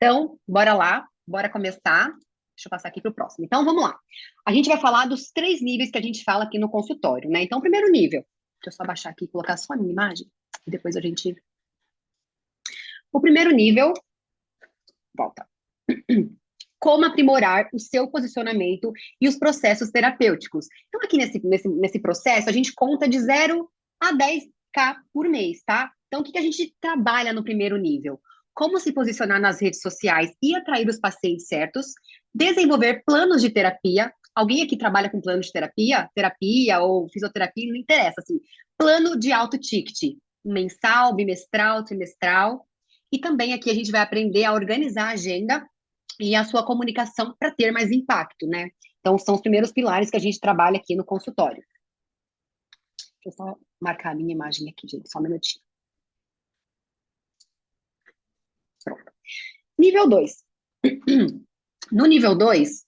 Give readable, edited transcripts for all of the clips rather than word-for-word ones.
Então, bora lá, bora começar. Deixa eu passar aqui para o próximo. Então, vamos lá. A gente vai falar dos três níveis que a gente fala aqui no consultório, né? Então, o primeiro nível, deixa eu só baixar aqui e colocar só a minha imagem, e depois a gente. O primeiro nível, volta. Como aprimorar o seu posicionamento e os processos terapêuticos. Então, aqui nesse processo, a gente conta de 0 a 10K por mês, tá? Então, o que a gente trabalha no primeiro nível? Como se posicionar nas redes sociais e atrair os pacientes certos, desenvolver planos de terapia. Alguém aqui trabalha com plano de terapia? Terapia ou fisioterapia, não interessa, assim. Plano de alto ticket, mensal, bimestral, trimestral. E também aqui a gente vai aprender a organizar a agenda e a sua comunicação para ter mais impacto, né? Então, são os primeiros pilares que a gente trabalha aqui no consultório. Deixa eu só marcar a minha imagem aqui, gente, só um minutinho. Pronto. Nível 2. No nível 2,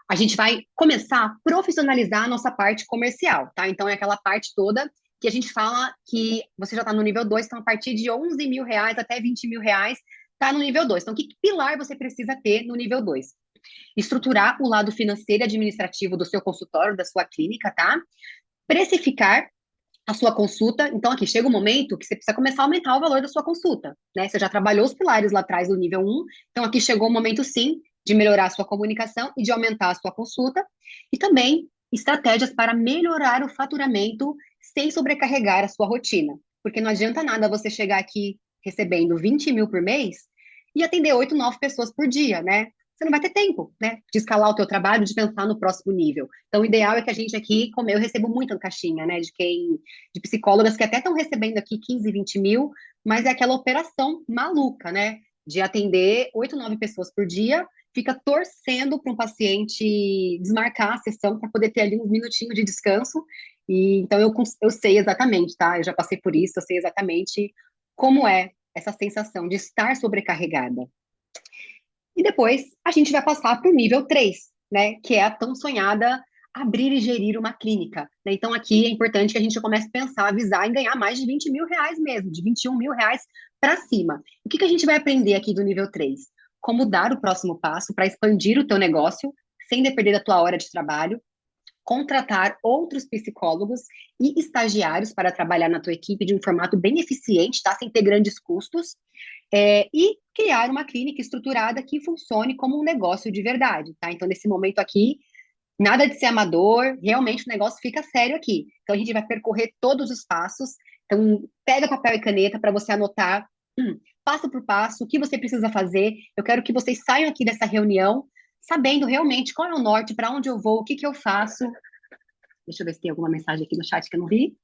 a gente vai começar a profissionalizar a nossa parte comercial, tá? Então, é aquela parte toda que a gente fala que você já está no nível 2, então a partir de 11 mil reais até 20 mil reais, está no nível 2. Então, que pilar você precisa ter no nível 2? Estruturar o lado financeiro e administrativo do seu consultório, da sua clínica, tá? Precificar a sua consulta. Então, aqui chega um momento que você precisa começar a aumentar o valor da sua consulta, né? Você já trabalhou os pilares lá atrás do nível 1, então aqui chegou o momento, sim, de melhorar a sua comunicação e de aumentar a sua consulta. E também estratégias para melhorar o faturamento sem sobrecarregar a sua rotina. Porque não adianta nada você chegar aqui recebendo 20 mil por mês e atender 8, 9 pessoas por dia, né? Você não vai ter tempo, né, de escalar o teu trabalho, de pensar no próximo nível. Então, o ideal é que a gente aqui, como eu recebo muita caixinha, né, de psicólogas que até estão recebendo aqui 15, 20 mil, mas é aquela operação maluca, né, de atender 8, 9 pessoas por dia, fica torcendo para um paciente desmarcar a sessão para poder ter ali uns minutinhos de descanso. E então eu sei exatamente, tá? Eu já passei por isso, eu sei exatamente como é essa sensação de estar sobrecarregada. E depois a gente vai passar para o nível 3, né? Que é a tão sonhada abrir e gerir uma clínica, né? Então aqui é importante que a gente comece a pensar, avisar em ganhar mais de 20 mil reais mesmo, de 21 mil reais para cima. O que a gente vai aprender aqui do nível 3? Como dar o próximo passo para expandir o teu negócio sem depender da tua hora de trabalho, contratar outros psicólogos e estagiários para trabalhar na tua equipe de um formato bem eficiente, tá? Sem ter grandes custos, e criar uma clínica estruturada que funcione como um negócio de verdade, tá? Então, nesse momento aqui, nada de ser amador, realmente o negócio fica sério aqui. Então, a gente vai percorrer todos os passos. Então, pega papel e caneta para você anotar, passo por passo, o que você precisa fazer. Eu quero que vocês saiam aqui dessa reunião sabendo realmente qual é o norte, para onde eu vou, o que que eu faço. Deixa eu ver se tem alguma mensagem aqui no chat que eu não vi.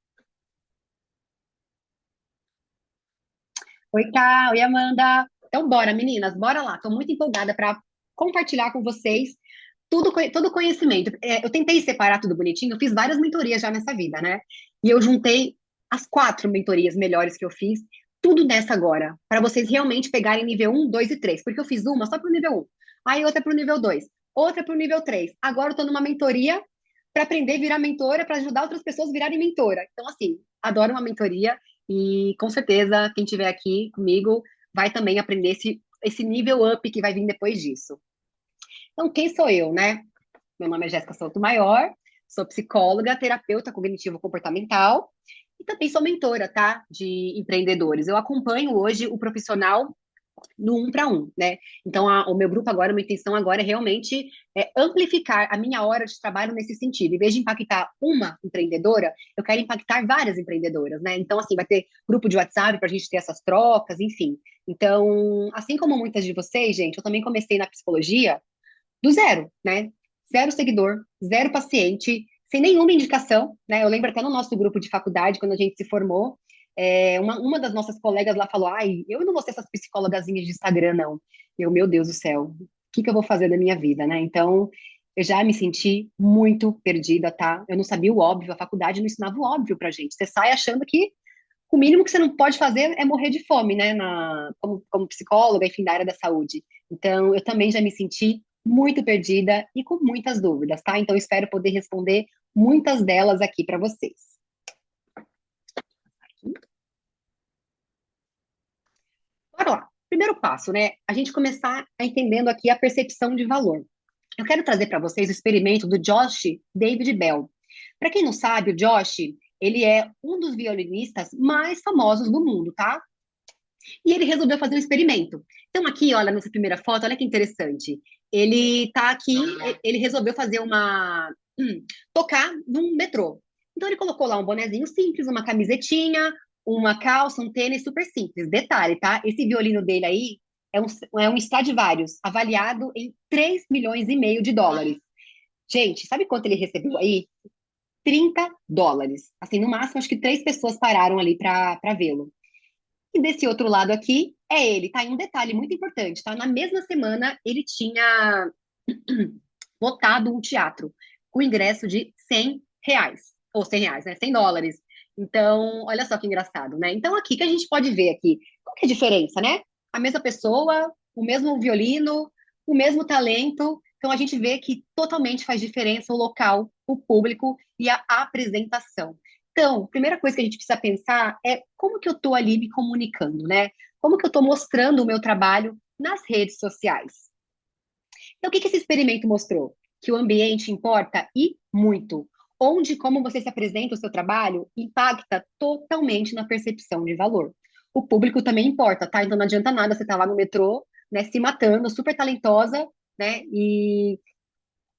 Oi, Cá, oi, Amanda. Então, bora, meninas, bora lá. Estou muito empolgada para compartilhar com vocês todo o conhecimento. Eu tentei separar tudo bonitinho, eu fiz várias mentorias já nessa vida, né? E eu juntei as 4 mentorias melhores que eu fiz, tudo nessa agora, para vocês realmente pegarem nível 1, 2 e 3, porque eu fiz uma só para o nível 1, aí outra para o nível 2, outra para o nível 3. Agora eu estou numa mentoria para aprender a virar mentora, para ajudar outras pessoas a virarem mentora. Então, assim, adoro uma mentoria e com certeza quem estiver aqui comigo vai também aprender esse nível up que vai vir depois disso. Então, quem sou eu, né? Meu nome é Jéssica Souto Maior, sou psicóloga, terapeuta cognitivo-comportamental e também sou mentora, tá? De empreendedores. Eu acompanho hoje o profissional no 1 para 1, né? Então, o meu grupo agora, a minha intenção agora é realmente amplificar a minha hora de trabalho nesse sentido. Em vez de impactar uma empreendedora, eu quero impactar várias empreendedoras, né? Então, assim, vai ter grupo de WhatsApp para a gente ter essas trocas, enfim. Então, assim como muitas de vocês, gente, eu também comecei na psicologia do zero, né? Zero seguidor, zero paciente, sem nenhuma indicação, né? Eu lembro até no nosso grupo de faculdade, quando a gente se formou, uma das nossas colegas lá falou: ai, eu não vou ser essas psicólogazinhas de Instagram, não. Eu, meu Deus do céu, o que eu vou fazer da minha vida, né? Então, eu já me senti muito perdida, tá? Eu não sabia o óbvio, a faculdade não ensinava o óbvio pra gente. Você sai achando que o mínimo que você não pode fazer é morrer de fome, né? Como psicóloga, enfim, da área da saúde. Então, eu também já me senti muito perdida e com muitas dúvidas, tá? Então, espero poder responder muitas delas aqui para vocês. Bora lá. primeiro passo, né? A gente começar a entendendo aqui a percepção de valor. Eu quero trazer para vocês o experimento do Josh David Bell. Para quem não sabe, o Josh, ele é um dos violinistas mais famosos do mundo, tá? E ele resolveu fazer um experimento. Então, aqui, olha, nessa primeira foto, olha que interessante. Ele tá aqui, ele resolveu fazer tocar num metrô. Então, ele colocou lá um bonezinho simples, uma camisetinha, uma calça, um tênis super simples. Detalhe, tá? Esse violino dele aí é um Stradivarius, avaliado em 3,5 milhões de dólares. Gente, sabe quanto ele recebeu aí? US$ 30. Assim, no máximo, acho que 3 pessoas pararam ali para vê-lo. E desse outro lado aqui é ele, tá? E um detalhe muito importante, tá? Na mesma semana, ele tinha lotado um teatro com ingresso de R$ 100, ou R$ 100, né? US$ 100. Então, olha só que engraçado, né? Então, aqui que a gente pode ver aqui, qual que é a diferença, né? A mesma pessoa, o mesmo violino, o mesmo talento. Então, a gente vê que totalmente faz diferença o local, o público e a apresentação. Então, a primeira coisa que a gente precisa pensar é como que eu estou ali me comunicando, né? Como que eu estou mostrando o meu trabalho nas redes sociais. Então, o que que esse experimento mostrou? Que o ambiente importa e muito. Onde, como você se apresenta o seu trabalho, impacta totalmente na percepção de valor. O público também importa, tá? Então não adianta nada você estar lá no metrô, né, se matando, super talentosa, né? E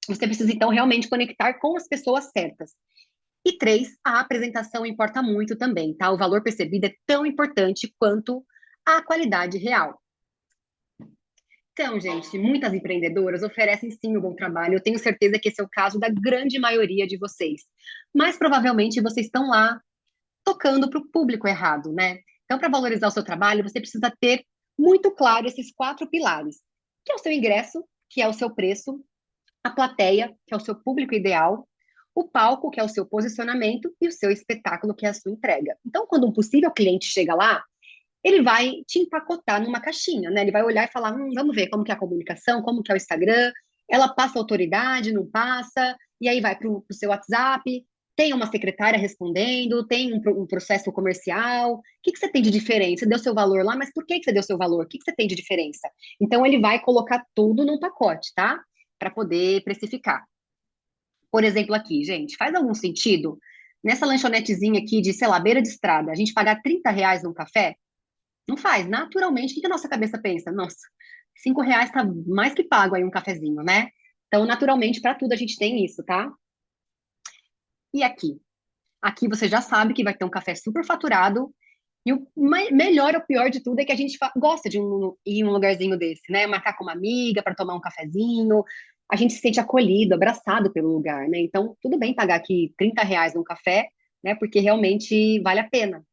você precisa, então, realmente conectar com as pessoas certas. E três, a apresentação importa muito também, tá? O valor percebido é tão importante quanto a qualidade real. Então, gente, muitas empreendedoras oferecem sim um bom trabalho. Eu tenho certeza que esse é o caso da grande maioria de vocês. Mas provavelmente vocês estão lá tocando para o público errado, né? Então, para valorizar o seu trabalho, você precisa ter muito claro esses 4 pilares, que é o seu ingresso, que é o seu preço, a plateia, que é o seu público ideal, o palco, que é o seu posicionamento, e o seu espetáculo, que é a sua entrega. Então, quando um possível cliente chega lá, ele vai te empacotar numa caixinha, né? Ele vai olhar e falar, vamos ver como que é a comunicação, como que é o Instagram, ela passa autoridade, não passa, e aí vai para o seu WhatsApp, tem uma secretária respondendo, tem um processo comercial, o que que você tem de diferença? Você deu seu valor lá, mas por que que você deu seu valor? O que que você tem de diferença? Então, ele vai colocar tudo num pacote, tá? Para poder precificar. Por exemplo, aqui, gente, faz algum sentido nessa lanchonetezinha aqui de, sei lá, beira de estrada, a gente pagar R$ 30 num café? Não faz. Naturalmente, o que que a nossa cabeça pensa? Nossa, R$ 5 tá mais que pago aí um cafezinho, né? Então, naturalmente, para tudo a gente tem isso, tá? E aqui? Aqui você já sabe que vai ter um café super faturado. E o melhor ou pior de tudo é que a gente gosta de ir em um lugarzinho desse, né? Marcar com uma amiga para tomar um cafezinho. A gente se sente acolhido, abraçado pelo lugar, né? Então, tudo bem pagar aqui R$ 30 num café, né? Porque realmente vale a pena.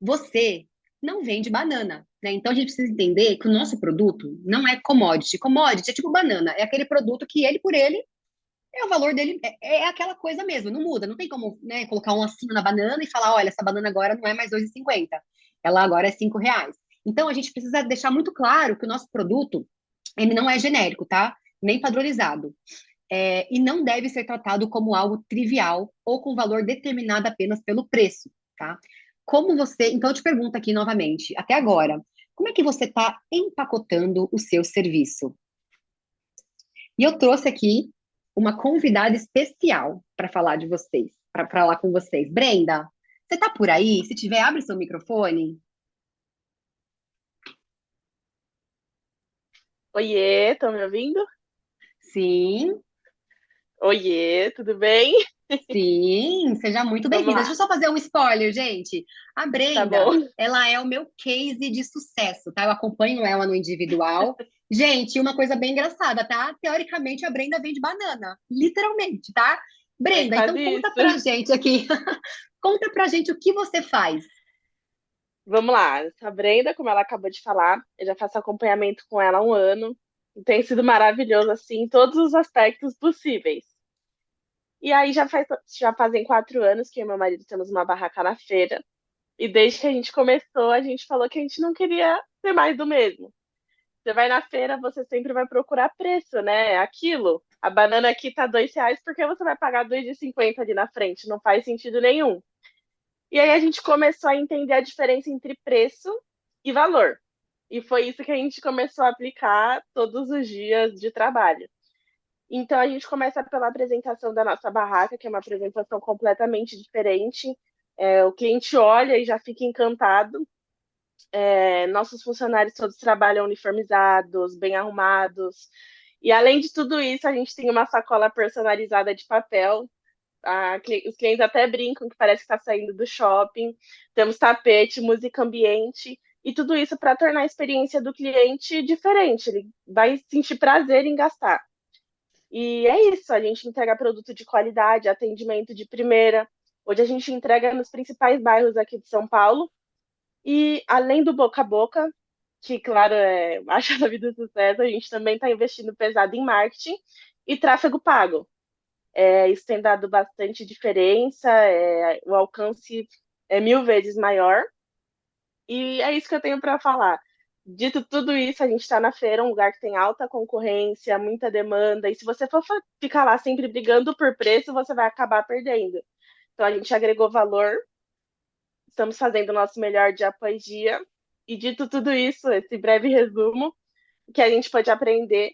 Você não vende banana, né? Então a gente precisa entender que o nosso produto não é commodity. Commodity é tipo banana, é aquele produto que ele por ele o valor dele é aquela coisa mesmo, não muda, não tem como, né, colocar um lacinho na banana e falar, olha, essa banana agora não é mais 2,50, ela agora é R$ 5. Então a gente precisa deixar muito claro que o nosso produto ele não é genérico, tá? Nem padronizado. E não deve ser tratado como algo trivial ou com valor determinado apenas pelo preço, tá? Como você. Então, eu te pergunto aqui novamente, até agora, como é que você está empacotando o seu serviço? E eu trouxe aqui uma convidada especial para falar de vocês, para falar com vocês. Brenda, você está por aí? Se tiver, abre seu microfone. Oiê, estão me ouvindo? Sim, Oiê, tudo bem? sim, seja muito Vamos bem-vinda. Deixa lá, eu só fazer um spoiler, gente. A tá Brenda, bom. ela é o meu case de sucesso, tá? Eu acompanho ela no individual. Gente, uma coisa bem engraçada, tá? Teoricamente, a Brenda vende banana, literalmente, tá? É Brenda, quase então conta isso. pra gente aqui. Conta pra gente o que você faz. Vamos lá, a Brenda, como ela acabou de falar, eu já faço acompanhamento com ela há um ano. E tem sido maravilhoso, assim, em todos os aspectos possíveis. E aí já fazem 4 anos que eu e meu marido temos uma barraca na feira. E desde que a gente começou, a gente falou que a gente não queria ser mais do mesmo. Você vai na feira, você sempre vai procurar preço, né? Aquilo. A banana aqui tá R$ 2, por que você vai pagar 2,50 ali na frente? Não faz sentido nenhum. E aí a gente começou a entender a diferença entre preço e valor. E foi isso que a gente começou a aplicar todos os dias de trabalho. Então, a gente começa pela apresentação da nossa barraca, que é uma apresentação completamente diferente. O cliente olha e já fica encantado. Nossos funcionários todos trabalham uniformizados, bem arrumados. E, além de tudo isso, a gente tem uma sacola personalizada de papel. Os clientes até brincam que parece que está saindo do shopping. Temos tapete, música ambiente. E tudo isso para tornar a experiência do cliente diferente. Ele vai sentir prazer em gastar. E é isso, a gente entrega produto de qualidade, atendimento de primeira. Hoje a gente entrega nos principais bairros aqui de São Paulo. E além do boca a boca, que, claro, a chave do sucesso, a gente também está investindo pesado em marketing e tráfego pago. Isso tem dado bastante diferença, o alcance é 1000 vezes maior. E é isso que eu tenho para falar. Dito tudo isso, a gente está na feira, um lugar que tem alta concorrência, muita demanda, e se você for ficar lá sempre brigando por preço, você vai acabar perdendo. Então, a gente agregou valor, estamos fazendo o nosso melhor dia após dia, e dito tudo isso, esse breve resumo, o que a gente pode aprender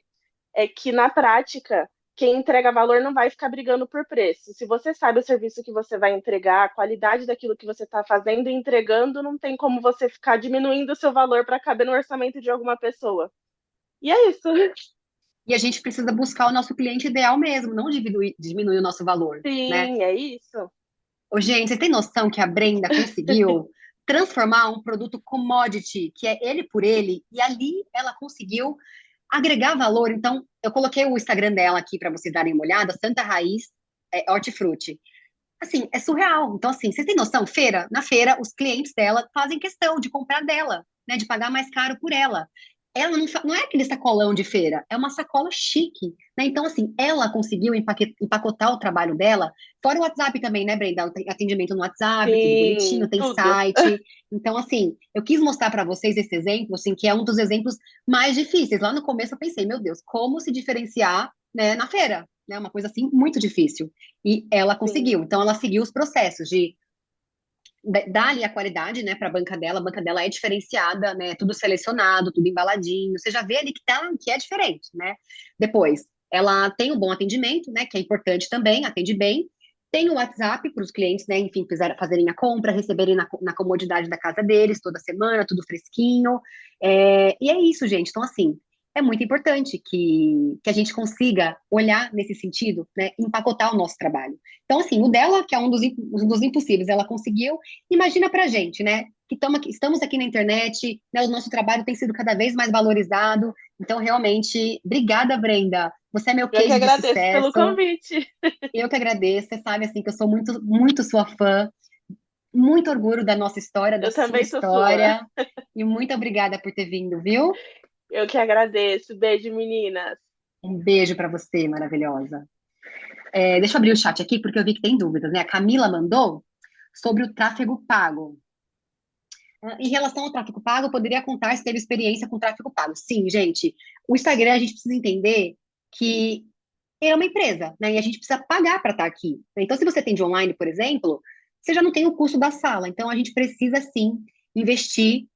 é que, na prática, quem entrega valor não vai ficar brigando por preço. Se você sabe o serviço que você vai entregar, a qualidade daquilo que você está fazendo e entregando, não tem como você ficar diminuindo o seu valor para caber no orçamento de alguma pessoa. E é isso. E a gente precisa buscar o nosso cliente ideal mesmo, não diminuir o nosso valor, né? Sim, é isso. Ô, gente, você tem noção que a Brenda conseguiu transformar um produto commodity, que é ele por ele, e ali ela conseguiu agregar valor. Então, eu coloquei o Instagram dela aqui para vocês darem uma olhada, Santa Raiz Hortifruti. Assim, é surreal. Então, assim, vocês têm noção? Feira, na feira, os clientes dela fazem questão de comprar dela, né? De pagar mais caro por ela. Ela não é aquele sacolão de feira, é uma sacola chique, né? Então, assim, ela conseguiu empacotar o trabalho dela, fora o WhatsApp também, né, Brenda? Tem atendimento no WhatsApp, tudo bonitinho, Sim, tem tudo. site. Então, assim, eu quis mostrar para vocês esse exemplo, assim, que é um dos exemplos mais difíceis. Lá no começo eu pensei, meu Deus, como se diferenciar, né, na feira? Né? Uma coisa assim muito difícil. E ela Sim, conseguiu. Então, ela seguiu os processos de dar ali a qualidade, né, para a banca dela é diferenciada, né, tudo selecionado, tudo embaladinho, você já vê ali que é diferente, né? Depois, ela tem um bom atendimento, né, que é importante também, atende bem, tem o WhatsApp para os clientes, né, enfim, fazerem a compra, receberem na comodidade da casa deles toda semana, tudo fresquinho, e é isso, gente, então assim, é muito importante que a gente consiga olhar nesse sentido, né, empacotar o nosso trabalho. Então, assim, o dela, que é um dos impossíveis, ela conseguiu. Imagina pra gente, né? Que estamos aqui na internet, né? O nosso trabalho tem sido cada vez mais valorizado. Então, realmente, obrigada, Brenda. Você é meu eu que case de agradeço pelo sucesso. convite. Eu que agradeço. Você sabe, assim, que eu sou muito, muito sua fã. Muito orgulho da nossa história, da Eu sua também sou sua. história. E muito obrigada por ter vindo, viu? Eu que agradeço. Beijo, meninas. Um beijo pra você, maravilhosa. Deixa eu abrir o chat aqui, porque eu vi que tem dúvidas, né? A Camila mandou sobre o tráfego pago. Em relação ao tráfego pago, eu poderia contar se teve experiência com tráfego pago. Sim, gente. O Instagram, a gente precisa entender que é uma empresa, né? E a gente precisa pagar para estar aqui. Então, se você tem de online, por exemplo, você já não tem o custo da sala. Então, a gente precisa, sim, investir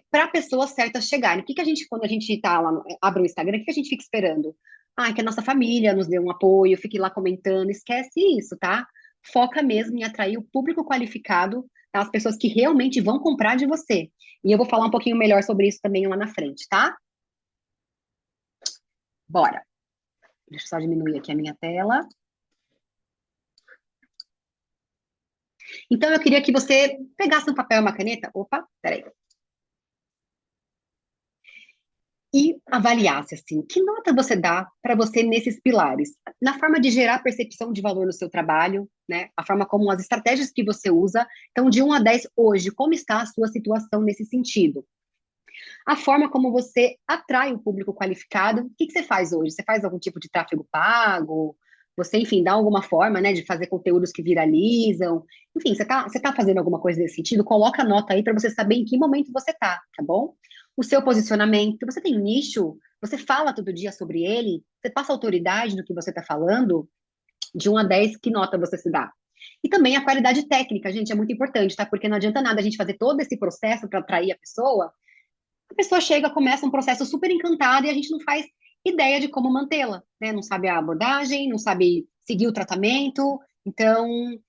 para pessoas certas chegarem. O que que a gente, quando a gente tá lá, abre o Instagram, o que que a gente fica esperando? Ah, que a nossa família nos dê um apoio, fique lá comentando. Esquece isso, tá? Foca mesmo em atrair o público qualificado, tá? As pessoas que realmente vão comprar de você. E eu vou falar um pouquinho melhor sobre isso também lá na frente, tá? Bora. Deixa eu só diminuir aqui a minha tela. Então, eu queria que você pegasse um papel e uma caneta. Opa, peraí. E avaliasse, assim, que nota você dá para você nesses pilares? Na forma de gerar percepção de valor no seu trabalho, né? A forma como as estratégias que você usa. Então, de 1 a 10 hoje, como está a sua situação nesse sentido? A forma como você atrai o público qualificado. O que que você faz hoje? Você faz algum tipo de tráfego pago? Você, enfim, dá alguma forma, né, de fazer conteúdos que viralizam? Enfim, você tá fazendo alguma coisa nesse sentido? Coloca a nota aí para você saber em que momento você tá bom? O seu posicionamento, você tem um nicho? Você fala todo dia sobre ele? Você passa autoridade no que você está falando? De 1 a 10, que nota você se dá? E também a qualidade técnica, gente, é muito importante, tá? Porque não adianta nada a gente fazer todo esse processo para atrair a pessoa A pessoa chega, começa um processo super encantado e a gente não faz ideia de como mantê-la, né? Não sabe a abordagem, não sabe seguir o tratamento. Então,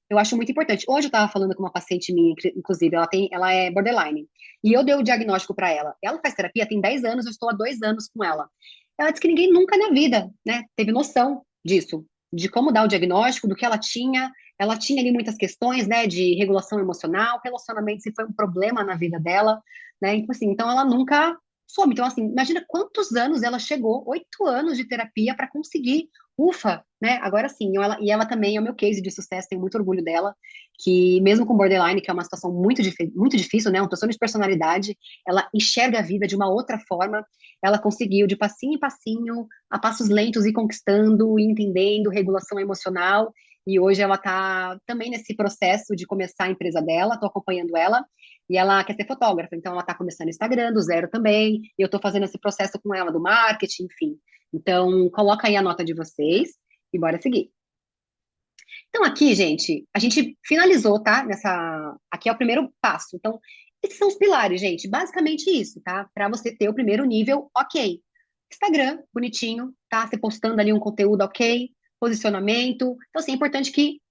eu acho muito importante. Hoje eu estava falando com uma paciente minha, inclusive, ela é borderline. E eu dei o diagnóstico para ela. Ela faz terapia tem 10 anos, eu estou há 2 anos com ela. Ela disse que ninguém nunca na vida, né, teve noção disso, de como dar o diagnóstico, do que ela tinha. Ela tinha ali muitas questões, né, de regulação emocional, relacionamento, se foi um problema na vida dela, né? Então, assim, então ela nunca soube. Então, assim, imagina quantos anos ela chegou, 8 anos de terapia para conseguir, ufa, né? Agora sim, e ela também é o meu case de sucesso, tenho muito orgulho dela, que mesmo com borderline, que é uma situação muito difícil, né? Um transtorno de personalidade, ela enxerga a vida de uma outra forma, ela conseguiu, de passinho em passinho, a passos lentos, ir conquistando, ir entendendo regulação emocional, e hoje ela está também nesse processo de começar a empresa dela, estou acompanhando ela, e ela quer ser fotógrafa, então ela está começando o Instagram do zero também, e eu estou fazendo esse processo com ela do marketing, enfim. Então, coloca aí a nota de vocês e bora seguir. Então, aqui, gente, a gente finalizou, tá? Aqui é o primeiro passo. Então, esses são os pilares, gente. Basicamente isso, tá? Para você ter o primeiro nível, ok. Instagram, bonitinho, tá? Você postando ali um conteúdo ok, posicionamento. Então, assim, é importante que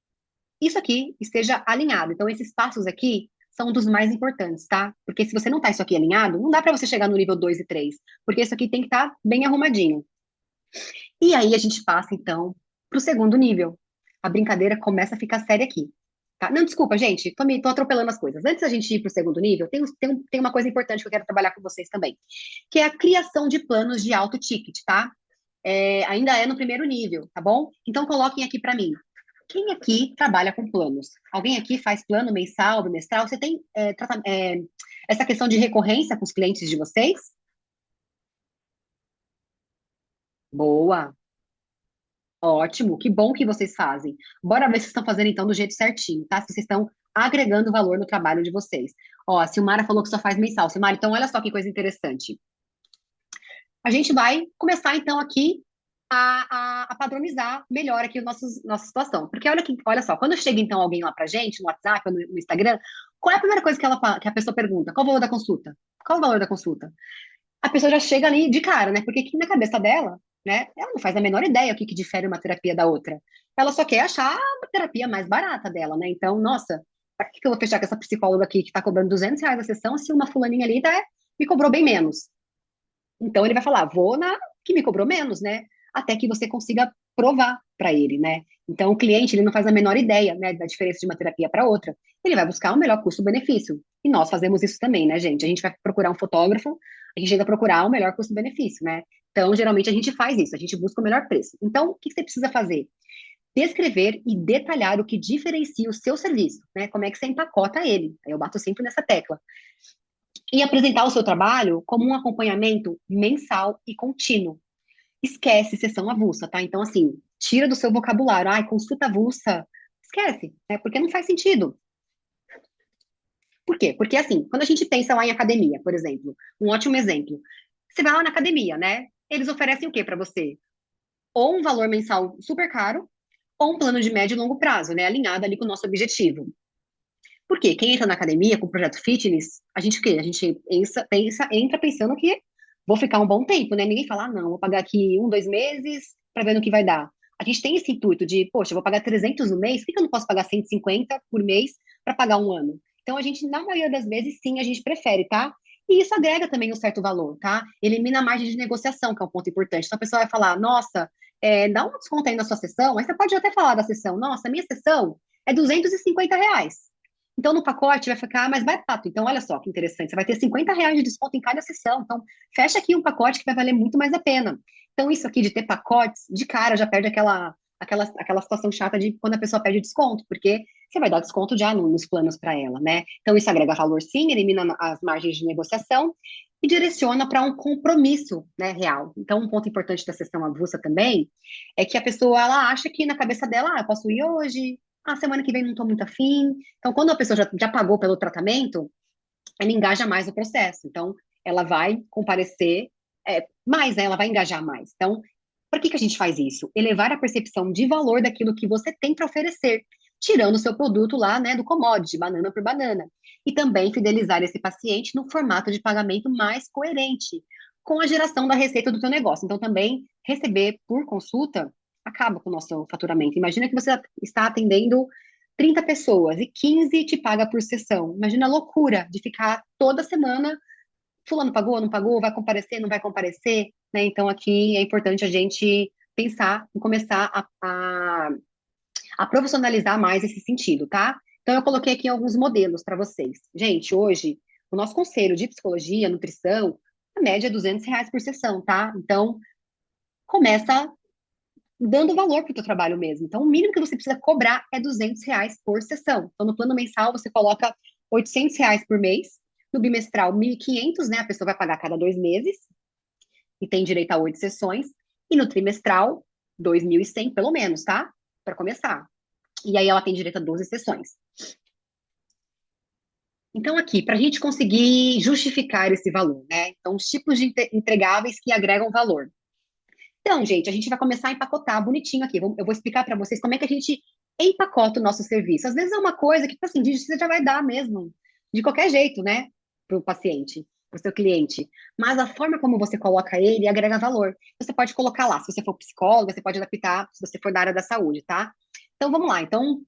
isso aqui esteja alinhado. Então, esses passos aqui são um dos mais importantes, tá? Porque se você não tá isso aqui alinhado, não dá para você chegar no nível 2 e 3, porque isso aqui tem que estar bem arrumadinho. E aí a gente passa, então, para o segundo nível. A brincadeira começa a ficar séria aqui. Tá? Não, desculpa, gente, tô atropelando as coisas. Antes da gente ir para o segundo nível, tem uma coisa importante que eu quero trabalhar com vocês também, que é a criação de planos de alto ticket, tá? Ainda é no primeiro nível, tá bom? Então coloquem aqui para mim. Quem aqui trabalha com planos? Alguém aqui faz plano mensal, bimestral? Você tem essa questão de recorrência com os clientes de vocês? Boa. Ótimo, que bom que vocês fazem. Bora ver se vocês estão fazendo então do jeito certinho, tá? Se vocês estão agregando valor no trabalho de vocês. Ó, a Silmara falou que só faz mensal. Silmara, então olha só que coisa interessante. A gente vai começar então aqui a padronizar melhor aqui nossa situação. Porque olha só, quando chega então alguém lá pra gente, no WhatsApp ou no Instagram, qual é a primeira coisa que a pessoa pergunta? Qual o valor da consulta? Qual o valor da consulta? A pessoa já chega ali de cara, né? Porque aqui na cabeça dela, né? Ela não faz a menor ideia o que difere uma terapia da outra. Ela só quer achar a terapia mais barata dela, né? Então, nossa, pra que eu vou fechar com essa psicóloga aqui que tá cobrando R$ 200 a sessão se uma fulaninha ali me cobrou bem menos? Então, ele vai falar, vou na que me cobrou menos, né? Até que você consiga provar para ele, né? Então, o cliente, ele não faz a menor ideia, né, da diferença de uma terapia para outra. Ele vai buscar o melhor custo-benefício. E nós fazemos isso também, né, gente? A gente vai procurar um fotógrafo, a gente tenta procurar o melhor custo-benefício, né? Então, geralmente, a gente faz isso, a gente busca o melhor preço. Então, o que você precisa fazer? Descrever e detalhar o que diferencia o seu serviço, né? Como é que você empacota ele. Eu bato sempre nessa tecla. E apresentar o seu trabalho como um acompanhamento mensal e contínuo. Esquece sessão avulsa, tá? Então, assim, tira do seu vocabulário. Ai, consulta avulsa. Esquece, né? Porque não faz sentido. Por quê? Porque, assim, quando a gente pensa lá em academia, por exemplo, um ótimo exemplo. Você vai lá na academia, né? Eles oferecem o quê para você? Ou um valor mensal super caro, ou um plano de médio e longo prazo, né? Alinhado ali com o nosso objetivo. Por quê? Quem entra na academia com o projeto fitness, a gente o quê? A gente entra pensando que vou ficar um bom tempo, né? Ninguém fala, ah, não, vou pagar aqui 2 meses para ver no que vai dar. A gente tem esse intuito de, poxa, eu vou pagar 300 no mês, por que eu não posso pagar 150 por mês para pagar um ano? Então, a gente, na maioria das vezes, sim, a gente prefere, tá? E isso agrega também um certo valor, tá? Elimina a margem de negociação, que é um ponto importante. Então, a pessoa vai falar, nossa, dá um desconto aí na sua sessão, mas você pode até falar da sessão, nossa, minha sessão é R$ 250. Então, no pacote vai ficar mais barato. Então, olha só que interessante. Você vai ter R$ 50 de desconto em cada sessão. Então, fecha aqui um pacote que vai valer muito mais a pena. Então, isso aqui de ter pacotes, de cara já perde aquela situação chata de quando a pessoa pede desconto, porque você vai dar desconto já nos planos para ela, né? Então, isso agrega valor sim, elimina as margens de negociação e direciona para um compromisso, né, real. Então, um ponto importante da sessão avulsa também é que a pessoa ela acha que na cabeça dela, eu posso ir hoje, semana que vem não estou muito afim. Então, quando a pessoa já pagou pelo tratamento, ela engaja mais no processo. Então, ela vai comparecer mais, né? Ela vai engajar mais. Então, por que a gente faz isso? Elevar a percepção de valor daquilo que você tem para oferecer. tirando o seu produto lá, né, do commodity, banana por banana. E também fidelizar esse paciente no formato de pagamento mais coerente com a geração da receita do teu negócio. Então, também receber por consulta acaba com o nosso faturamento. Imagina que você está atendendo 30 pessoas e 15 te paga por sessão. Imagina a loucura de ficar toda semana, fulano pagou, não pagou, vai comparecer, não vai comparecer, né? Então, aqui é importante a gente pensar em começar a profissionalizar mais esse sentido, tá? Então, eu coloquei aqui alguns modelos para vocês. Gente, hoje, o nosso conselho de psicologia, nutrição, a média é R$ 200 por sessão, tá? Então, começa dando valor para o teu trabalho mesmo. Então, o mínimo que você precisa cobrar é R$ 200 por sessão. Então, no plano mensal, você coloca R$ 800 por mês. No bimestral, 1.500, né? A pessoa vai pagar a cada 2 meses e tem direito a 8 sessões. E no trimestral, 2.100 pelo menos, tá? Para começar. E aí ela tem direito a 12 sessões. Então, aqui, para a gente conseguir justificar esse valor, né? Então, os tipos de entregáveis que agregam valor. Então, gente, a gente vai começar a empacotar bonitinho aqui. Eu vou explicar para vocês como é que a gente empacota o nosso serviço. Às vezes é uma coisa que, tipo assim, você já vai dar mesmo, de qualquer jeito, né, para o paciente, para o seu cliente. Mas a forma como você coloca ele agrega valor. Você pode colocar lá, se você for psicóloga, você pode adaptar, se você for da área da saúde, tá? Então, vamos lá. Então,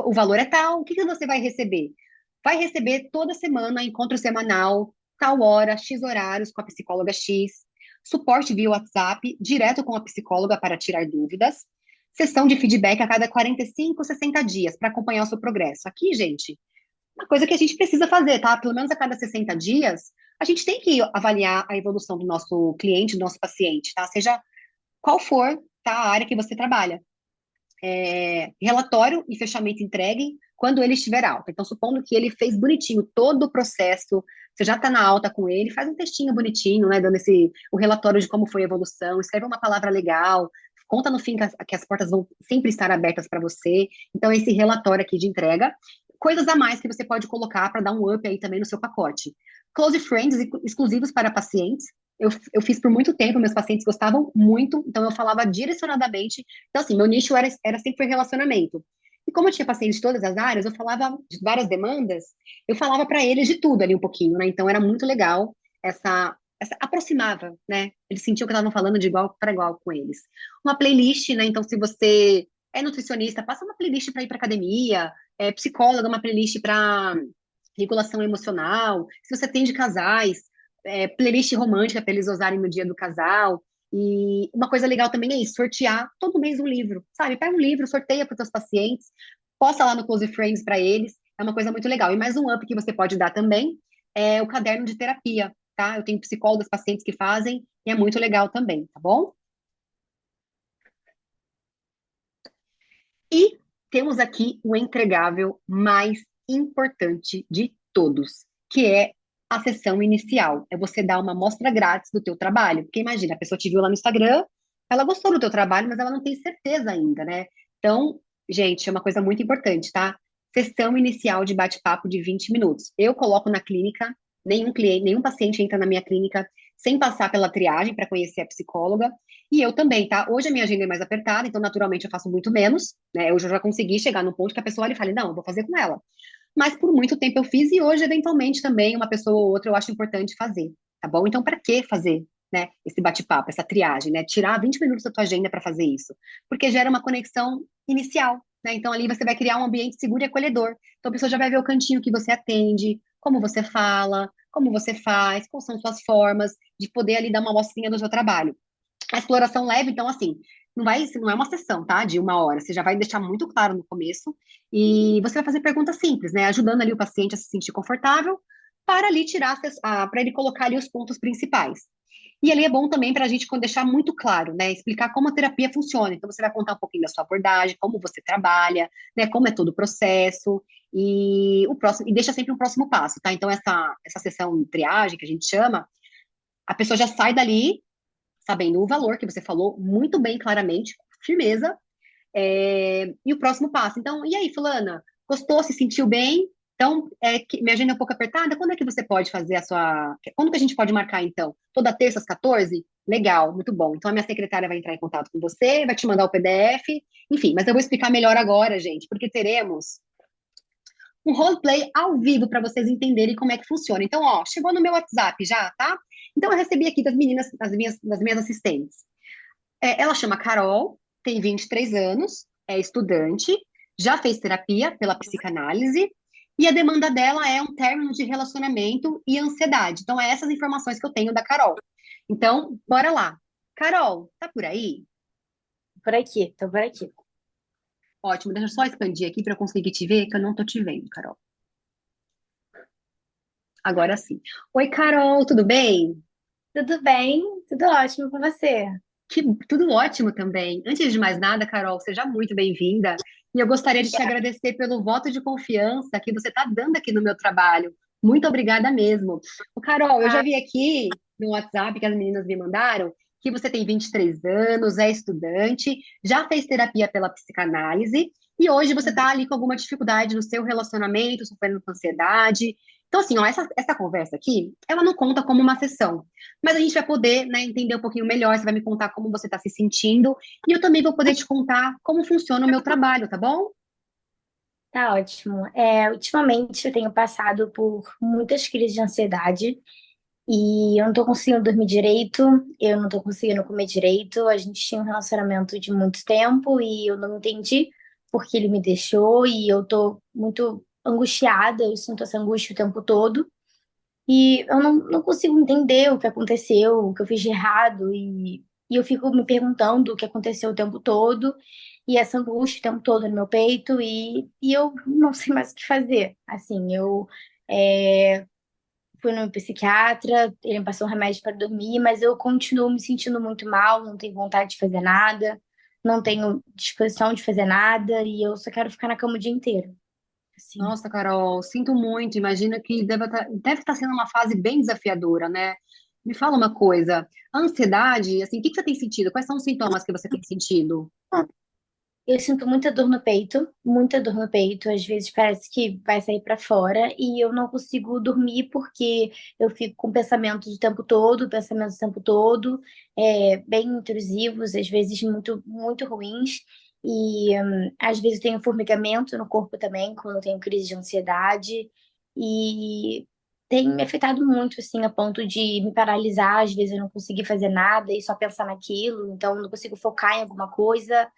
o valor é tal, o que que você vai receber? Vai receber toda semana, encontro semanal, tal hora, X horários com a psicóloga X, suporte via WhatsApp, direto com a psicóloga para tirar dúvidas, sessão de feedback a cada 45, 60 dias para acompanhar o seu progresso. Aqui, gente, uma coisa que a gente precisa fazer, tá? Pelo menos a cada 60 dias, a gente tem que avaliar a evolução do nosso cliente, do nosso paciente, tá? Seja qual for, tá, a área que você trabalha. Relatório e fechamento entregue quando ele estiver alta. Então, supondo que ele fez bonitinho todo o processo, você já está na alta com ele, faz um textinho bonitinho, né, dando o relatório de como foi a evolução, escreve uma palavra legal, conta no fim que as portas vão sempre estar abertas para você. Então, esse relatório aqui de entrega, coisas a mais que você pode colocar para dar um up aí também no seu pacote. Close friends exclusivos para pacientes. Eu fiz por muito tempo, meus pacientes gostavam muito, então eu falava direcionadamente. Então, assim, meu nicho era sempre relacionamento. E como eu tinha pacientes de todas as áreas, eu falava de várias demandas, eu falava para eles de tudo ali um pouquinho, né? Então era muito legal essa aproximava, né? Eles sentiam que estavam falando de igual para igual com eles. Uma playlist, né? Então, se você é nutricionista, passa uma playlist para ir para academia, psicóloga, uma playlist para regulação emocional. Se você tem de casais, playlist romântica para eles usarem no dia do casal. E uma coisa legal também é isso, sortear todo mês um livro, sabe? Pega um livro, sorteia para os seus pacientes, posta lá no Close Friends para eles, é uma coisa muito legal. E mais um up que você pode dar também é o caderno de terapia, tá? Eu tenho psicólogas, pacientes que fazem, e é muito legal também, tá bom? E temos aqui o entregável mais importante de todos, que é a sessão inicial. É você dar uma amostra grátis do teu trabalho. Porque imagina, a pessoa te viu lá no Instagram, ela gostou do teu trabalho, mas ela não tem certeza ainda, né? Então, gente, é uma coisa muito importante, tá? Sessão inicial de bate-papo de 20 minutos. Eu coloco na clínica, nenhum cliente, nenhum paciente entra na minha clínica sem passar pela triagem para conhecer a psicóloga. E eu também, tá? Hoje a minha agenda é mais apertada, então naturalmente eu faço muito menos, né? Hoje eu já consegui chegar no ponto que a pessoa olha e fala, não, eu vou fazer com ela. Mas por muito tempo eu fiz e hoje, eventualmente, também uma pessoa ou outra eu acho importante fazer, tá bom? Então, para que fazer, né, esse bate-papo, essa triagem, né? Tirar 20 minutos da tua agenda para fazer isso, porque gera uma conexão inicial, né? Então, ali você vai criar um ambiente seguro e acolhedor. Então, a pessoa já vai ver o cantinho que você atende, como você fala, como você faz, quais são suas formas de poder ali dar uma amostrinha do seu trabalho. A exploração leve, então, assim, não é uma sessão, tá? De 1 hora. Você já vai deixar muito claro no começo e você vai fazer perguntas simples, né? Ajudando ali o paciente a se sentir confortável para ali para ele colocar ali os pontos principais. E ali é bom também para a gente deixar muito claro, né? Explicar como a terapia funciona. Então, você vai contar um pouquinho da sua abordagem, como você trabalha, né? Como é todo o processo e deixa sempre um próximo passo, tá? Então, essa sessão de triagem que a gente chama, a pessoa já sai dali sabendo o valor que você falou muito bem, claramente, firmeza, e o próximo passo. Então, e aí, fulana, gostou, se sentiu bem? Então, minha agenda é um pouco apertada, quando é que você pode fazer quando que a gente pode marcar, então? Toda terça às 14? Legal, muito bom. Então a minha secretária vai entrar em contato com você, vai te mandar o PDF, enfim, mas eu vou explicar melhor agora, gente, porque teremos um roleplay ao vivo para vocês entenderem como é que funciona. Então, ó, chegou no meu WhatsApp já, tá? Então eu recebi aqui das meninas, das minhas assistentes. Ela chama Carol, tem 23 anos, é estudante, já fez terapia pela psicanálise, e a demanda dela é um término de relacionamento e ansiedade. Então, é essas informações que eu tenho da Carol. Então, bora lá. Carol, tá por aí? Por aqui, tô por aqui. Ótimo, deixa eu só expandir aqui para eu conseguir te ver, que eu não tô te vendo, Carol. Agora sim. Oi, Carol, tudo bem? Tudo bem? Tudo ótimo com você? Tudo ótimo também. Antes de mais nada, Carol, seja muito bem-vinda. E eu gostaria de te Obrigada. agradecer pelo voto de confiança que você está dando aqui no meu trabalho. Muito obrigada mesmo. Carol, eu já Ah, vi aqui no WhatsApp que as meninas me mandaram que você tem 23 anos, é estudante, já fez terapia pela psicanálise e hoje você está ali com alguma dificuldade no seu relacionamento, sofrendo com ansiedade. Então, assim, ó, essa conversa aqui, ela não conta como uma sessão. Mas a gente vai poder, né, entender um pouquinho melhor. Você vai me contar como você está se sentindo. E eu também vou poder te contar como funciona o meu trabalho, tá bom? tá ótimo. Ultimamente eu tenho passado por muitas crises de ansiedade e eu não tô conseguindo dormir direito, eu não tô conseguindo comer direito. A gente tinha um relacionamento de muito tempo e eu não entendi por que ele me deixou e eu tô muito angustiada, eu sinto essa angústia o tempo todo. E eu não consigo entender o que aconteceu, o que eu fiz de errado, e eu fico me perguntando o que aconteceu o tempo todo, e essa angústia o tempo todo no meu peito, e eu não sei mais o que fazer. Assim, eu é, fui no psiquiatra, ele me passou um remédio para dormir, mas eu continuo me sentindo muito mal, não tenho vontade de fazer nada, não tenho disposição de fazer nada, e eu só quero ficar na cama o dia inteiro. Assim. Nossa, Carol, sinto muito. Imagina que deve estar sendo uma fase bem desafiadora, né? Me fala uma coisa. A ansiedade, assim, o que que você tem sentido? Quais são os sintomas que você tem sentido? Eu sinto muita dor no peito, muita dor no peito. Às vezes parece que vai sair pra fora e eu não consigo dormir porque eu fico com pensamentos o tempo todo, bem intrusivos, às vezes muito, muito ruins. E às vezes eu tenho formigamento no corpo também, quando eu tenho crise de ansiedade. E tem me afetado muito, assim, a ponto de me paralisar. Às vezes eu não conseguir fazer nada e só pensar naquilo, então eu não consigo focar em alguma coisa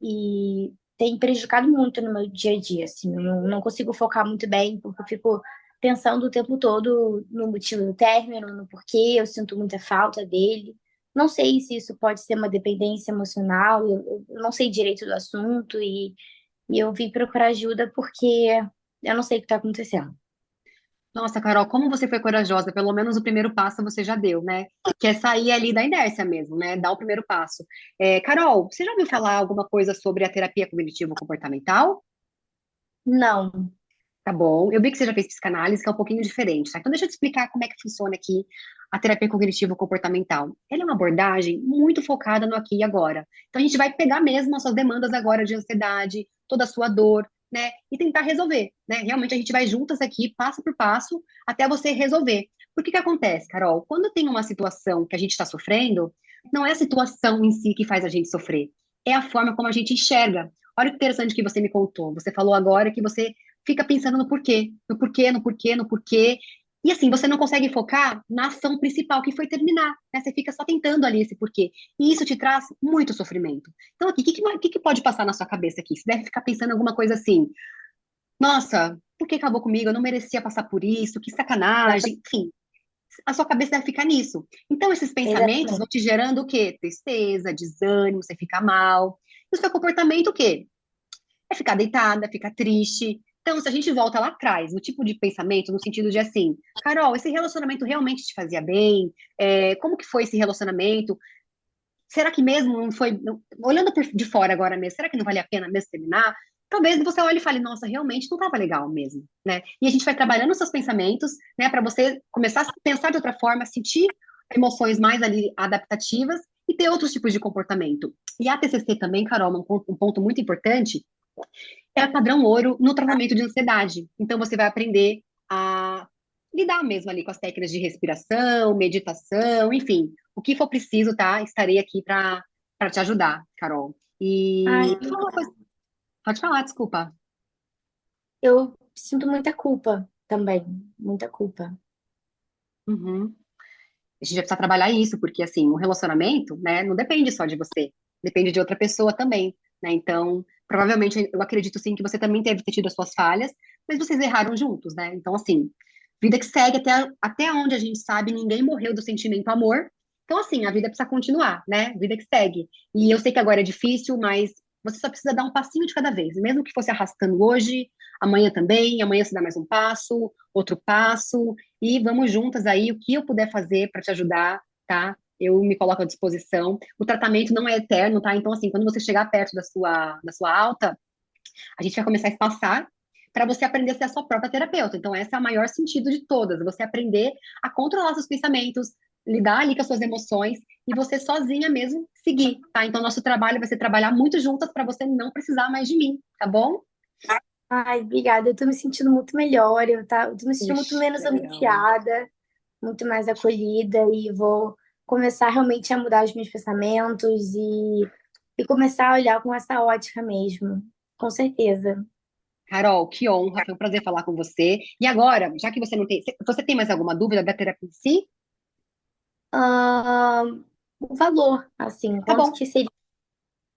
e tem prejudicado muito no meu dia a dia, assim, eu não consigo focar muito bem, porque eu fico pensando o tempo todo no motivo do término, no porquê, eu sinto muita falta dele. Não sei se isso pode ser uma dependência emocional, eu não sei direito do assunto e eu vim procurar ajuda porque eu não sei o que está acontecendo. Nossa, Carol, como você foi corajosa. Pelo menos o primeiro passo você já deu, né? Que é sair ali da inércia mesmo, né? Dar o primeiro passo. Carol, você já ouviu falar alguma coisa sobre a terapia cognitivo-comportamental? Não, Tá bom. Eu vi que você já fez psicanálise, que é um pouquinho diferente, tá? Então, deixa eu te explicar como é que funciona aqui a terapia cognitivo-comportamental. Ela é uma abordagem muito focada no aqui e agora. Então, a gente vai pegar mesmo as suas demandas agora de ansiedade, toda a sua dor, né? E tentar resolver, né? Realmente, a gente vai juntas aqui, passo por passo, até você resolver. Por que que acontece, Carol? Quando tem uma situação que a gente está sofrendo, não é a situação em si que faz a gente sofrer, é a forma como a gente enxerga. Olha que interessante que você me contou. Você falou agora que você fica pensando no porquê, no porquê, no porquê, no porquê. E assim, você não consegue focar na ação principal, que foi terminar, né? Você fica só tentando ali esse porquê. E isso te traz muito sofrimento. Então, aqui, o que que pode passar na sua cabeça aqui? Você deve ficar pensando em alguma coisa assim, nossa, por que acabou comigo? Eu não merecia passar por isso, que sacanagem. Enfim, a sua cabeça deve ficar nisso. Então, esses pensamentos vão exatamente. te gerando o quê? Tristeza, desânimo, você fica mal. E o seu comportamento, o quê? É ficar deitada, ficar triste. Então, se a gente volta lá atrás, no tipo de pensamento, no sentido de assim, Carol, esse relacionamento realmente te fazia bem? Como que foi esse relacionamento? Será que mesmo não foi, olhando de fora agora mesmo, será que não vale a pena mesmo terminar? Talvez você olhe e fale, nossa, realmente não estava legal mesmo, né? E a gente vai trabalhando os seus pensamentos, né, para você começar a pensar de outra forma, sentir emoções mais ali adaptativas e ter outros tipos de comportamento. E a TCC também, Carol, um ponto muito importante é o padrão ouro no tratamento de ansiedade. Então, você vai aprender a lidar mesmo ali com as técnicas de respiração, meditação, enfim, o que for preciso, tá? Estarei aqui para te ajudar, Carol. Ai, E fala uma coisa, pode falar, desculpa. eu sinto muita culpa também, muita culpa. Uhum. A gente vai precisar trabalhar isso, porque assim, o relacionamento, né, não depende só de você, depende de outra pessoa também, né? Então, provavelmente, eu acredito sim que você também deve ter tido as suas falhas, mas vocês erraram juntos, né? Então, assim, vida que segue até onde a gente sabe, ninguém morreu do sentimento amor. Então, assim, a vida precisa continuar, né? Vida que segue. E eu sei que agora é difícil, mas você só precisa dar um passinho de cada vez, mesmo que fosse arrastando hoje, amanhã também, amanhã você dá mais um passo, outro passo, e vamos juntas aí, o que eu puder fazer para te ajudar, tá? Eu me coloco à disposição. O tratamento não é eterno, tá? Então, assim, quando você chegar perto da sua alta, a gente vai começar a espaçar para você aprender a ser a sua própria terapeuta. Então, esse é o maior sentido de todas, você aprender a controlar seus pensamentos, lidar ali com as suas emoções e você sozinha mesmo seguir, tá? Então, nosso trabalho vai ser trabalhar muito juntas para você não precisar mais de mim, tá bom? Ai, obrigada. Eu tô me sentindo muito melhor, eu tô me sentindo muito Ixi, menos legal. angustiada, muito mais acolhida e vou começar realmente a mudar os meus pensamentos e começar a olhar com essa ótica mesmo. Com certeza. Carol, que honra, foi um prazer falar com você. E agora, já que você não tem, você tem mais alguma dúvida da terapia em si? O valor, assim, Tá quanto bom. que seria?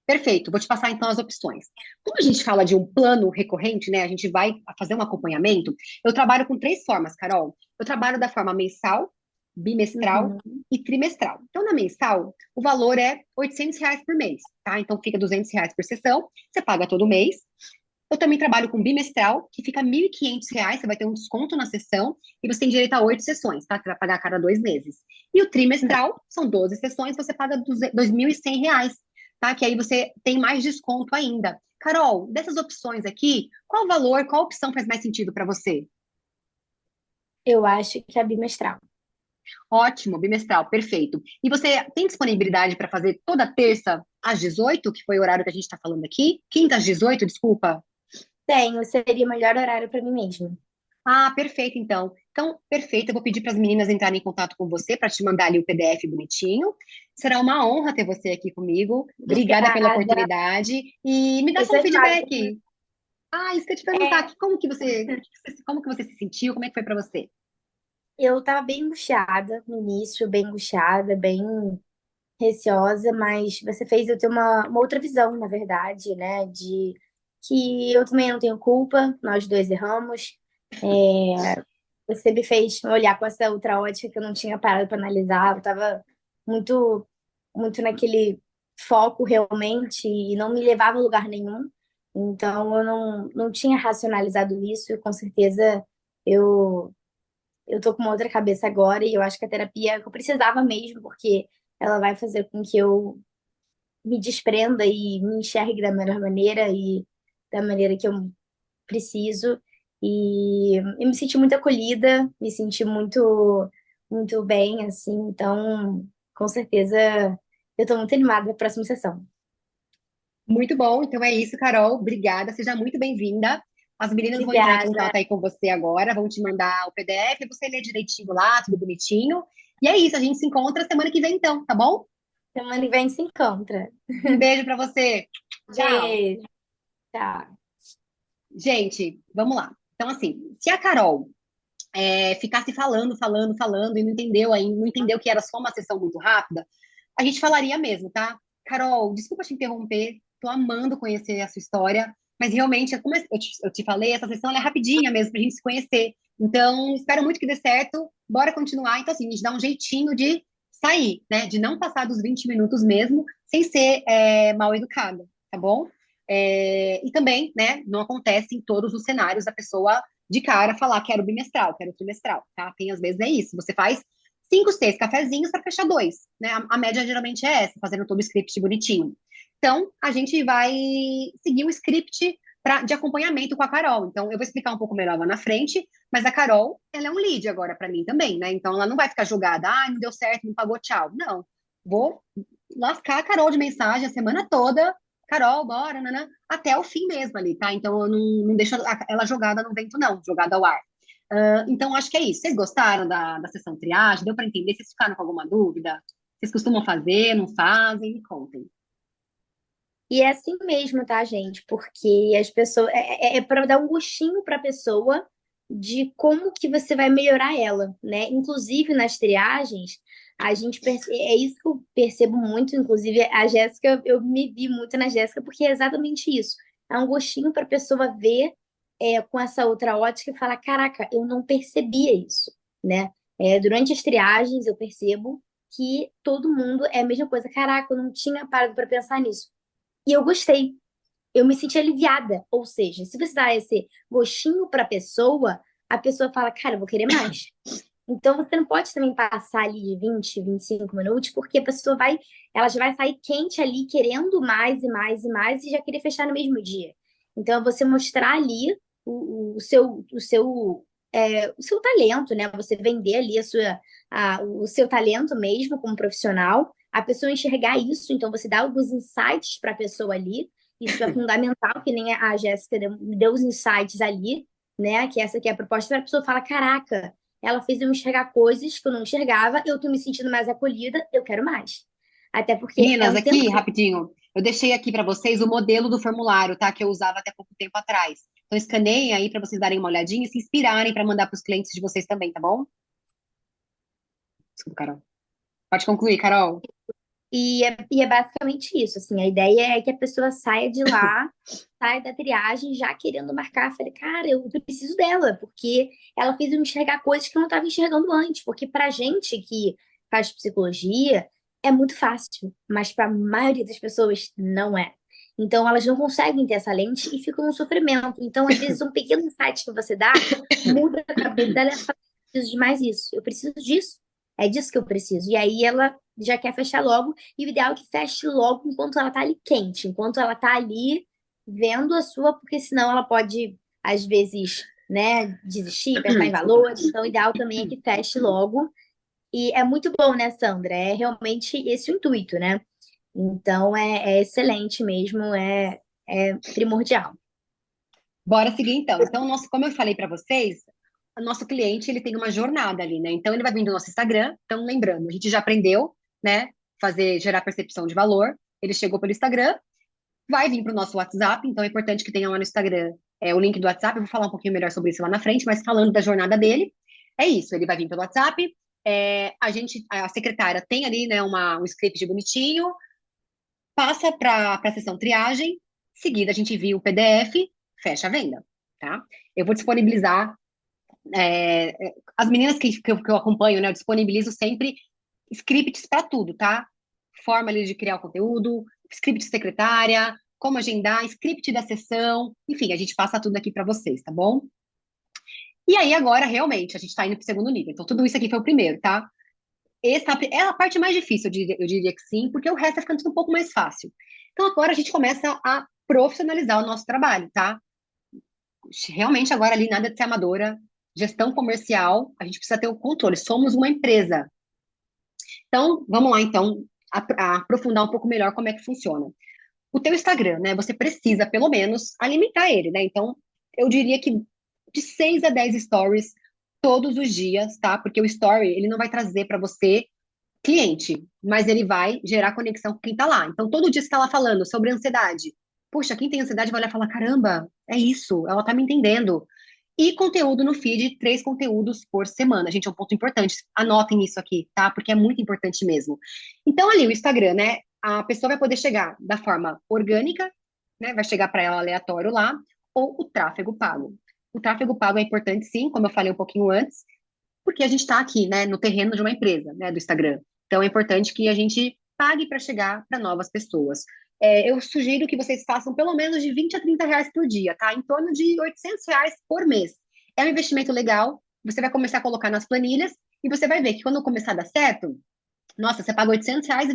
Perfeito, vou te passar então as opções. Como a gente fala de um plano recorrente, né? A gente vai fazer um acompanhamento. Eu trabalho com três formas, Carol. Eu trabalho da forma mensal, bimestral Uhum. e trimestral. Então, na mensal, o valor é R$ 800 por mês, tá? Então, fica R$ 200 por sessão, você paga todo mês. Eu também trabalho com bimestral, que fica R$ 1.500, você vai ter um desconto na sessão e você tem direito a 8 sessões, tá? Você vai pagar a cada 2 meses. E o trimestral, são 12 sessões, você paga R$ 2.100, tá? Que aí você tem mais desconto ainda. Carol, dessas opções aqui, qual valor, qual opção faz mais sentido para você? Eu acho que é bimestral. Ótimo, bimestral, perfeito. E você tem disponibilidade para fazer toda terça às 18, que foi o horário que a gente está falando aqui? Quinta às 18, desculpa. Tenho, seria o melhor horário para mim mesmo. Ah, perfeito, então. Então, perfeito. Eu vou pedir para as meninas entrarem em contato com você para te mandar ali o PDF bonitinho. Será uma honra ter você aqui comigo. Obrigada pela Obrigada. oportunidade. E me dá Eu só um sou demais. feedback. Ah, isso que eu ia te perguntar. É, Como que você se sentiu? Como é que foi para você? eu tava bem angustiada no início, bem angustiada, bem receosa, mas você fez eu ter uma outra visão, na verdade, né? De que eu também não tenho culpa, nós dois erramos. Você me fez olhar com essa outra ótica que eu não tinha parado para analisar. Eu tava muito, muito naquele foco realmente e não me levava a lugar nenhum. Então eu não tinha racionalizado isso e com certeza eu eu tô com uma outra cabeça agora e eu acho que a terapia é o que eu precisava mesmo, porque ela vai fazer com que eu me desprenda e me enxergue da melhor maneira e da maneira que eu preciso. E eu me senti muito acolhida, me senti muito bem, assim. Então, com certeza, eu tô muito animada para a próxima sessão. Muito bom. Então é isso, Carol. Obrigada. Seja muito bem-vinda. As meninas vão entrar em Obrigada. contato aí com você agora, vão te mandar o PDF, você lê direitinho lá, tudo bonitinho. E é isso, a gente se encontra semana que vem então, tá bom? Semana que vem se encontra. Um beijo para você. Tchau. Beijo. Tchau. Gente, vamos lá. Então, assim, se a Carol ficasse falando e não entendeu que era só uma sessão muito rápida, a gente falaria mesmo, tá? Carol, desculpa te interromper, tô amando conhecer a sua história, mas realmente, como eu te falei, essa sessão ela é rapidinha mesmo pra gente se conhecer. Então, espero muito que dê certo, bora continuar. Então, assim, a gente dá um jeitinho de sair, né? De não passar dos 20 minutos mesmo, sem ser mal educada, tá bom? E também, né, não acontece em todos os cenários a pessoa de cara falar quero bimestral, quero trimestral, tá? Tem às vezes é isso. Você faz 5, 6 cafezinhos para fechar dois, né? A média geralmente é essa, fazendo todo o script bonitinho. Então, a gente vai seguir o script de acompanhamento com a Carol. Então, eu vou explicar um pouco melhor lá na frente, mas a Carol, ela é um lead agora para mim também, né? Então, ela não vai ficar jogada, ah, não deu certo, não pagou, tchau. Não. Vou lascar a Carol de mensagem a semana toda, Carol, bora, nanã, até o fim mesmo ali, tá? Então, eu não deixo ela jogada no vento, não, jogada ao ar. Então, acho que é isso. Vocês gostaram da sessão triagem? Deu para entender? Vocês ficaram com alguma dúvida? Vocês costumam fazer, não fazem? Me contem. E é assim mesmo, tá, gente? Porque as pessoas é para dar um gostinho para a pessoa de como que você vai melhorar ela, né? Inclusive nas triagens, é isso que eu percebo muito, inclusive a Jéssica, eu me vi muito na Jéssica, porque é exatamente isso. É um gostinho para a pessoa ver com essa outra ótica e falar, caraca, eu não percebia isso, né? Durante as triagens eu percebo que todo mundo é a mesma coisa. Caraca, eu não tinha parado para pensar nisso. E eu gostei. Eu me senti aliviada. Ou seja, se você dá esse gostinho para a pessoa fala, cara, eu vou querer mais. Então você não pode também passar ali de 20, 25 minutos, porque a pessoa ela já vai sair quente ali, querendo mais e mais e mais, e já querer fechar no mesmo dia. Então, é você mostrar ali o seu talento, né? Você vender ali o seu talento mesmo como profissional, a pessoa enxergar isso, então você dá alguns insights para a pessoa ali. Isso é fundamental, que nem a Jéssica deu os insights ali, né? Que essa aqui é a proposta, para a pessoa falar, caraca, ela fez eu enxergar coisas que eu não enxergava, eu tô me sentindo mais acolhida, eu quero mais. Até porque é Meninas, um tempo. aqui, rapidinho, eu deixei aqui para vocês o modelo do formulário, tá? Que eu usava até pouco tempo atrás. Então, escaneiem aí para vocês darem uma olhadinha e se inspirarem para mandar para os clientes de vocês também, tá bom? Desculpa, Carol. Pode concluir, Carol. E é basicamente isso, assim, a ideia é que a pessoa saia de lá, saia da triagem já querendo marcar. Falei, cara, eu preciso dela, porque ela fez eu enxergar coisas que eu não estava enxergando antes. Porque pra gente que faz psicologia, é muito fácil, mas para a maioria das pessoas não é. Então, elas não conseguem ter essa lente e ficam no sofrimento. Então, às vezes, um pequeno insight que você dá muda a cabeça dela e fala, eu preciso de mais isso, eu preciso disso. É disso que eu preciso. E aí ela já quer fechar logo, e o ideal é que feche logo enquanto ela tá ali quente, enquanto ela tá ali vendo a sua, porque senão ela pode, às vezes, né, desistir, pensar em valores. Então, o ideal também é que feche logo. E é muito bom, né, Sandra? É realmente esse o intuito, né? Então, é excelente mesmo, é primordial. Bora seguir então. Então, como eu falei para vocês, o nosso cliente ele tem uma jornada ali, né? Então, ele vai vir do nosso Instagram. Então, lembrando, a gente já aprendeu, né? Gerar percepção de valor. Ele chegou pelo Instagram, vai vir para o nosso WhatsApp. Então, é importante que tenha lá no Instagram o link do WhatsApp. Eu vou falar um pouquinho melhor sobre isso lá na frente, mas falando da jornada dele, é isso. Ele vai vir pelo WhatsApp. A secretária tem ali, né, um script bonitinho, passa para a sessão triagem, seguida a gente envia o PDF, fecha a venda, tá? Eu vou disponibilizar, as meninas que eu acompanho, né, eu disponibilizo sempre scripts para tudo, tá? Forma ali de criar o conteúdo, script de secretária, como agendar, script da sessão, enfim, a gente passa tudo aqui para vocês, tá bom? E aí agora, realmente, a gente está indo para o segundo nível. Então, tudo isso aqui foi o primeiro, tá? Essa é a parte mais difícil, eu diria que sim, porque o resto vai ficando tudo um pouco mais fácil. Então, agora a gente começa a profissionalizar o nosso trabalho, tá? Realmente, agora ali, nada de ser amadora, gestão comercial, a gente precisa ter o controle, somos uma empresa. Então, vamos lá, então, a aprofundar um pouco melhor como é que funciona. O teu Instagram, né? Você precisa, pelo menos, alimentar ele, né? Então, eu diria que de 6 a 10 stories todos os dias, tá? Porque o story, ele não vai trazer para você cliente, mas ele vai gerar conexão com quem tá lá. Então, todo dia você tá lá falando sobre ansiedade. Puxa, quem tem ansiedade vai olhar e falar: caramba, é isso, ela tá me entendendo. E conteúdo no feed, 3 conteúdos por semana. Gente, é um ponto importante. Anotem isso aqui, tá? Porque é muito importante mesmo. Então, ali, o Instagram, né? A pessoa vai poder chegar da forma orgânica, né? Vai chegar para ela aleatório lá, ou o tráfego pago. O tráfego pago é importante, sim, como eu falei um pouquinho antes, porque a gente está aqui, né, no terreno de uma empresa, né, do Instagram. Então, é importante que a gente pague para chegar para novas pessoas. Eu sugiro que vocês façam pelo menos de 20 a 30 reais por dia, tá? Em torno de 800 reais por mês. É um investimento legal, você vai começar a colocar nas planilhas e você vai ver que quando começar a dar certo, nossa, você paga 800 reais e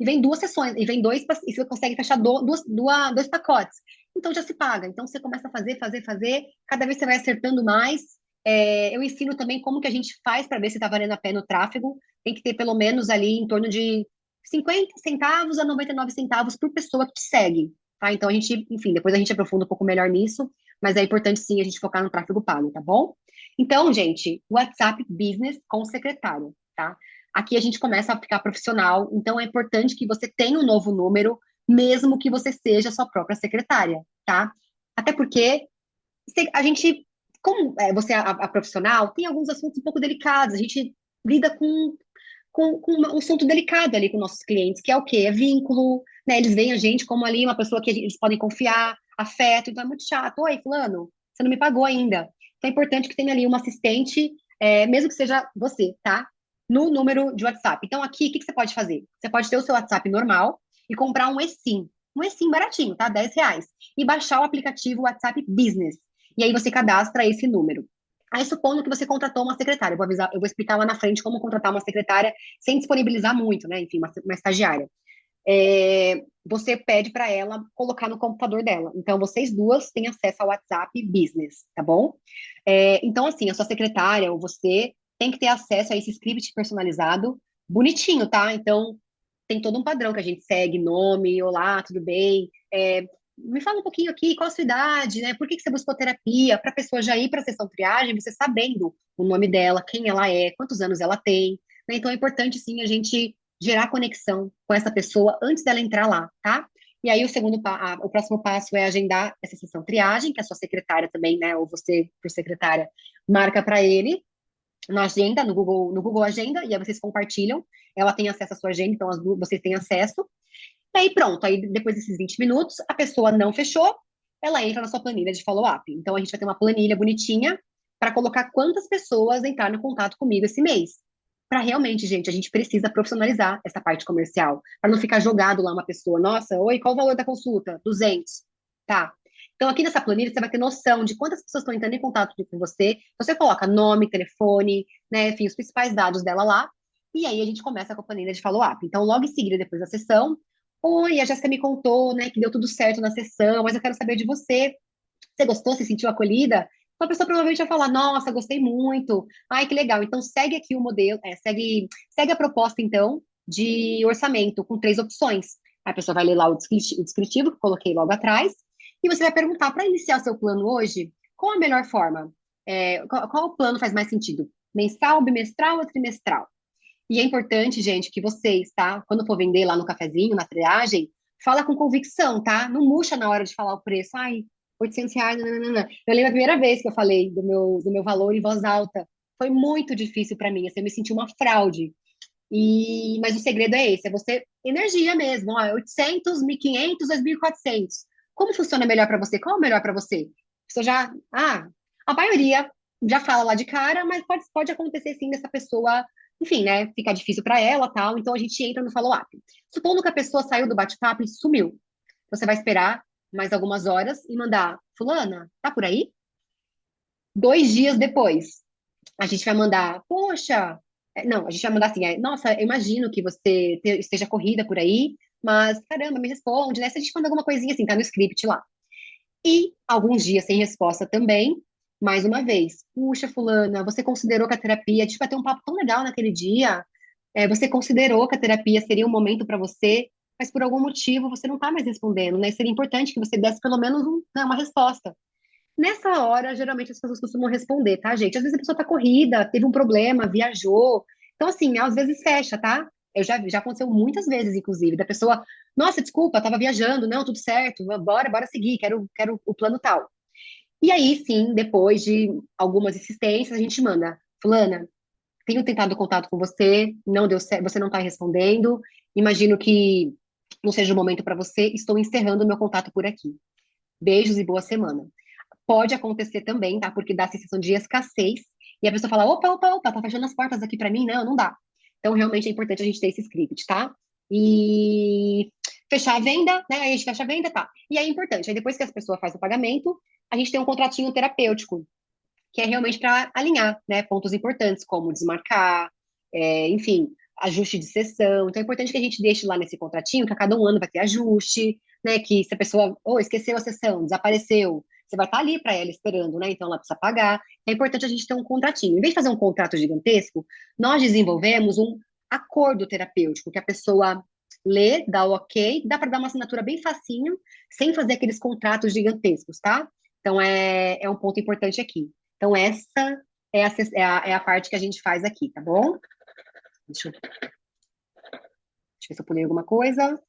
vem duas sessões, e você consegue fechar dois pacotes. Então já se paga. Então você começa a fazer, cada vez você vai acertando mais. Eu ensino também como que a gente faz para ver se está valendo a pena o tráfego. Tem que ter pelo menos ali em torno de 50 centavos a 99 centavos por pessoa que te segue. Tá? Então a gente, enfim, depois a gente aprofunda um pouco melhor nisso, mas é importante sim a gente focar no tráfego pago, tá bom? Então, gente, WhatsApp Business com secretário, tá? aqui a gente começa a ficar profissional, então é importante que você tenha um novo número, mesmo que você seja sua própria secretária, tá? Até porque a gente, como você é a profissional, tem alguns assuntos um pouco delicados, a gente lida com um assunto delicado ali com nossos clientes, que é o quê? É vínculo, né? Eles veem a gente como ali uma pessoa que eles podem confiar, afeto, então é muito chato. Oi, fulano, você não me pagou ainda. Então é importante que tenha ali uma assistente, mesmo que seja você, tá? No número de WhatsApp. Então aqui, o que que você pode fazer? Você pode ter o seu WhatsApp normal e comprar um eSIM baratinho, tá? R$ 10. E baixar o aplicativo WhatsApp Business. E aí você cadastra esse número. Aí, supondo que você contratou uma secretária, eu vou explicar lá na frente como contratar uma secretária sem disponibilizar muito, né? Enfim, uma estagiária. Você pede para ela colocar no computador dela. Então, vocês duas têm acesso ao WhatsApp Business, tá bom? Então, assim, a sua secretária ou você tem que ter acesso a esse script personalizado, bonitinho, tá? Então, tem todo um padrão que a gente segue, nome, olá, tudo bem? Me fala um pouquinho aqui, qual a sua idade, né? Por que que você buscou terapia? Para a pessoa já ir para a sessão triagem, você sabendo o nome dela, quem ela é, quantos anos ela tem, né? Então é importante, sim, a gente gerar conexão com essa pessoa antes dela entrar lá, tá? E aí o próximo passo é agendar essa sessão triagem, que a sua secretária também, né? Ou você, por secretária, marca para ele na agenda, no Google Agenda, e aí vocês compartilham. Ela tem acesso à sua agenda, então vocês têm acesso. E aí pronto, aí depois desses 20 minutos, a pessoa não fechou, ela entra na sua planilha de follow-up. Então a gente vai ter uma planilha bonitinha para colocar quantas pessoas entraram em contato comigo esse mês. Para realmente, gente, a gente precisa profissionalizar essa parte comercial, para não ficar jogado lá uma pessoa, nossa, oi, qual o valor da consulta? 200. Tá. Então aqui nessa planilha você vai ter noção de quantas pessoas estão entrando em contato com você. Você coloca nome, telefone, né, enfim, os principais dados dela lá. E aí a gente começa com a planilha de follow-up. Então, logo em seguida, depois da sessão, oi, a Jéssica me contou, né, que deu tudo certo na sessão, mas eu quero saber de você. Você gostou? Se sentiu acolhida? Então, a pessoa provavelmente vai falar, nossa, gostei muito. Ai, que legal. Então, segue aqui o modelo, segue a proposta, então, de orçamento, com 3 opções. Aí a pessoa vai ler lá o descritivo, que eu coloquei logo atrás, e você vai perguntar, para iniciar o seu plano hoje, qual a melhor forma? Qual plano faz mais sentido? Mensal, bimestral ou trimestral? E é importante, gente, que vocês, tá? Quando for vender lá no cafezinho, na triagem, fala com convicção, tá? Não murcha na hora de falar o preço. Ai, R$ 800, nananana. Eu lembro a primeira vez que eu falei do meu valor em voz alta. Foi muito difícil para mim, assim, eu me senti uma fraude. Mas o segredo é esse, é você, energia mesmo, ó, 800, 1.500, 2.400. Como funciona melhor para você? Qual é o melhor para você? Você já, a maioria já fala lá de cara, mas pode acontecer sim dessa pessoa, enfim, né, ficar difícil para ela, tal, então a gente entra no follow-up. Supondo que a pessoa saiu do bate-papo e sumiu. Você vai esperar mais algumas horas e mandar, fulana, tá por aí? 2 dias depois, a gente vai mandar, poxa, não, a gente vai mandar assim, nossa, eu imagino que você esteja corrida por aí, mas caramba, me responde, né? Se a gente manda alguma coisinha assim, tá no script lá. E alguns dias sem resposta também, mais uma vez, puxa, fulana, você considerou que a terapia, a gente vai ter um papo tão legal naquele dia, você considerou que a terapia seria um momento para você, mas por algum motivo você não tá mais respondendo, né? Seria importante que você desse pelo menos né, uma resposta. Nessa hora, geralmente as pessoas costumam responder, tá, gente? Às vezes a pessoa tá corrida, teve um problema, viajou. Então, assim, às vezes fecha, tá? Já aconteceu muitas vezes, inclusive, da pessoa, nossa, desculpa, tava viajando, não, tudo certo, bora seguir, quero o plano tal. E aí, sim, depois de algumas insistências, a gente manda, fulana, tenho tentado contato com você, não deu certo, você não tá respondendo, imagino que não seja o momento para você, estou encerrando o meu contato por aqui. Beijos e boa semana. Pode acontecer também, tá? Porque dá a sensação de escassez e a pessoa fala: opa, opa, opa, tá fechando as portas aqui para mim? Não, não dá. Então, realmente é importante a gente ter esse script, tá? E fechar a venda, né? Aí a gente fecha a venda, tá? E aí é importante, aí depois que as pessoas fazem o pagamento, a gente tem um contratinho terapêutico, que é realmente para alinhar, né? Pontos importantes, como desmarcar, enfim, ajuste de sessão. Então, é importante que a gente deixe lá nesse contratinho, que a cada um ano vai ter ajuste, né? Que se a pessoa, esqueceu a sessão, desapareceu, você vai estar ali para ela esperando, né? Então ela precisa pagar. É importante a gente ter um contratinho. Em vez de fazer um contrato gigantesco, nós desenvolvemos um acordo terapêutico, que a pessoa lê, dá o ok, dá para dar uma assinatura bem facinho, sem fazer aqueles contratos gigantescos, tá? Então é um ponto importante aqui. Então essa é a parte que a gente faz aqui, tá bom? Deixa eu ver se eu pulei alguma coisa.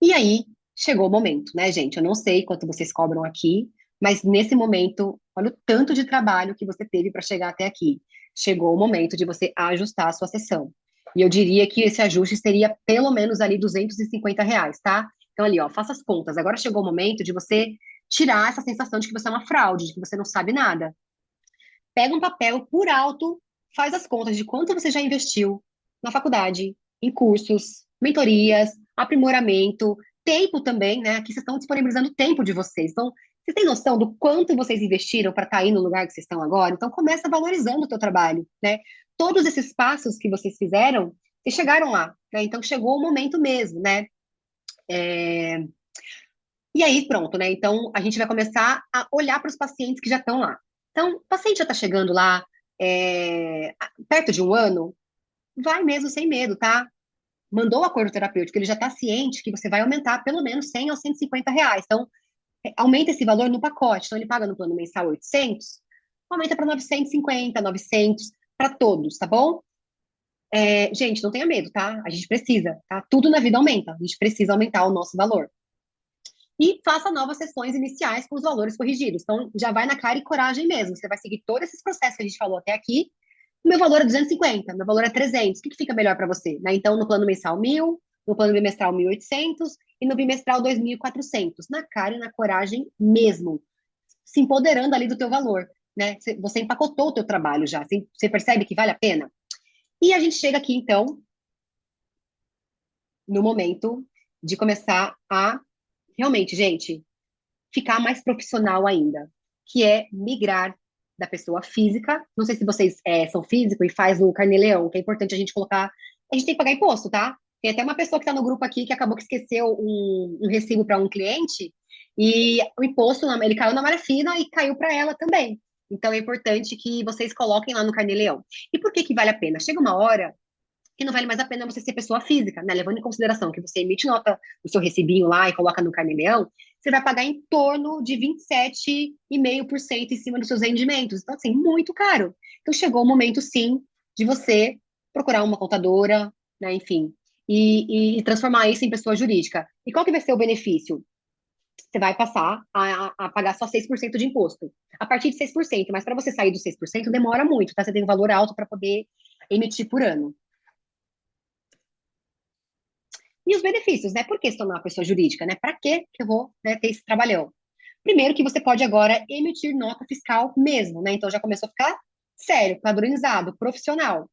E aí, chegou o momento, né, gente? Eu não sei quanto vocês cobram aqui, mas nesse momento, olha o tanto de trabalho que você teve para chegar até aqui. Chegou o momento de você ajustar a sua sessão. E eu diria que esse ajuste seria pelo menos ali R$ 250, tá? Então ali, ó, faça as contas. Agora chegou o momento de você tirar essa sensação de que você é uma fraude, de que você não sabe nada. Pega um papel por alto, faz as contas de quanto você já investiu na faculdade, em cursos, mentorias, aprimoramento, tempo também, né? Aqui vocês estão disponibilizando tempo de vocês. Então, vocês têm noção do quanto vocês investiram para estar aí no lugar que vocês estão agora? Então, começa valorizando o teu trabalho, né? Todos esses passos que vocês fizeram, vocês chegaram lá, né? Então, chegou o momento mesmo, né? É, E aí, pronto, né? Então, a gente vai começar a olhar para os pacientes que já estão lá. Então, o paciente já está chegando lá perto de um ano, vai mesmo sem medo, tá? Mandou o acordo terapêutico, ele já está ciente que você vai aumentar pelo menos R$ 100 ou R$ 150. Então, aumenta esse valor no pacote. Então, ele paga no plano mensal 800, aumenta para 950, 900, para todos, tá bom? Gente, não tenha medo, tá? A gente precisa, tá? Tudo na vida aumenta. A gente precisa aumentar o nosso valor. E faça novas sessões iniciais com os valores corrigidos. Então, já vai na cara e coragem mesmo. Você vai seguir todos esses processos que a gente falou até aqui. O meu valor é 250, meu valor é 300. O que fica melhor para você? Né? Então, no plano mensal, 1.000, no plano bimestral, 1.800 e no bimestral, 2.400. Na cara e na coragem mesmo. Se empoderando ali do teu valor. Né? Você empacotou o teu trabalho já. Você percebe que vale a pena? E a gente chega aqui, então, no momento de começar a realmente, gente, ficar mais profissional ainda, que é migrar da pessoa física. Não sei se vocês são físico e faz o Carnê-Leão, que é importante a gente colocar. A gente tem que pagar imposto, tá? Tem até uma pessoa que está no grupo aqui que acabou que esqueceu um recibo para um cliente e o imposto, ele caiu na malha fina e caiu para ela também. Então é importante que vocês coloquem lá no Carnê-Leão. E por que que vale a pena? Chega uma hora que não vale mais a pena você ser pessoa física, né? Levando em consideração que você emite nota, o seu recibinho lá e coloca no Carnê-Leão, você vai pagar em torno de 27,5% em cima dos seus rendimentos. Então, assim, muito caro. Então, chegou o momento, sim, de você procurar uma contadora, né? Enfim, e transformar isso em pessoa jurídica. E qual que vai ser o benefício? Você vai passar a pagar só 6% de imposto. A partir de 6%, mas para você sair dos 6% demora muito, tá? Você tem um valor alto para poder emitir por ano. E os benefícios, né? Por que se tornar uma pessoa jurídica, né? Para que eu vou, né, ter esse trabalhão? Primeiro que você pode agora emitir nota fiscal mesmo, né? Então já começou a ficar sério, padronizado, profissional.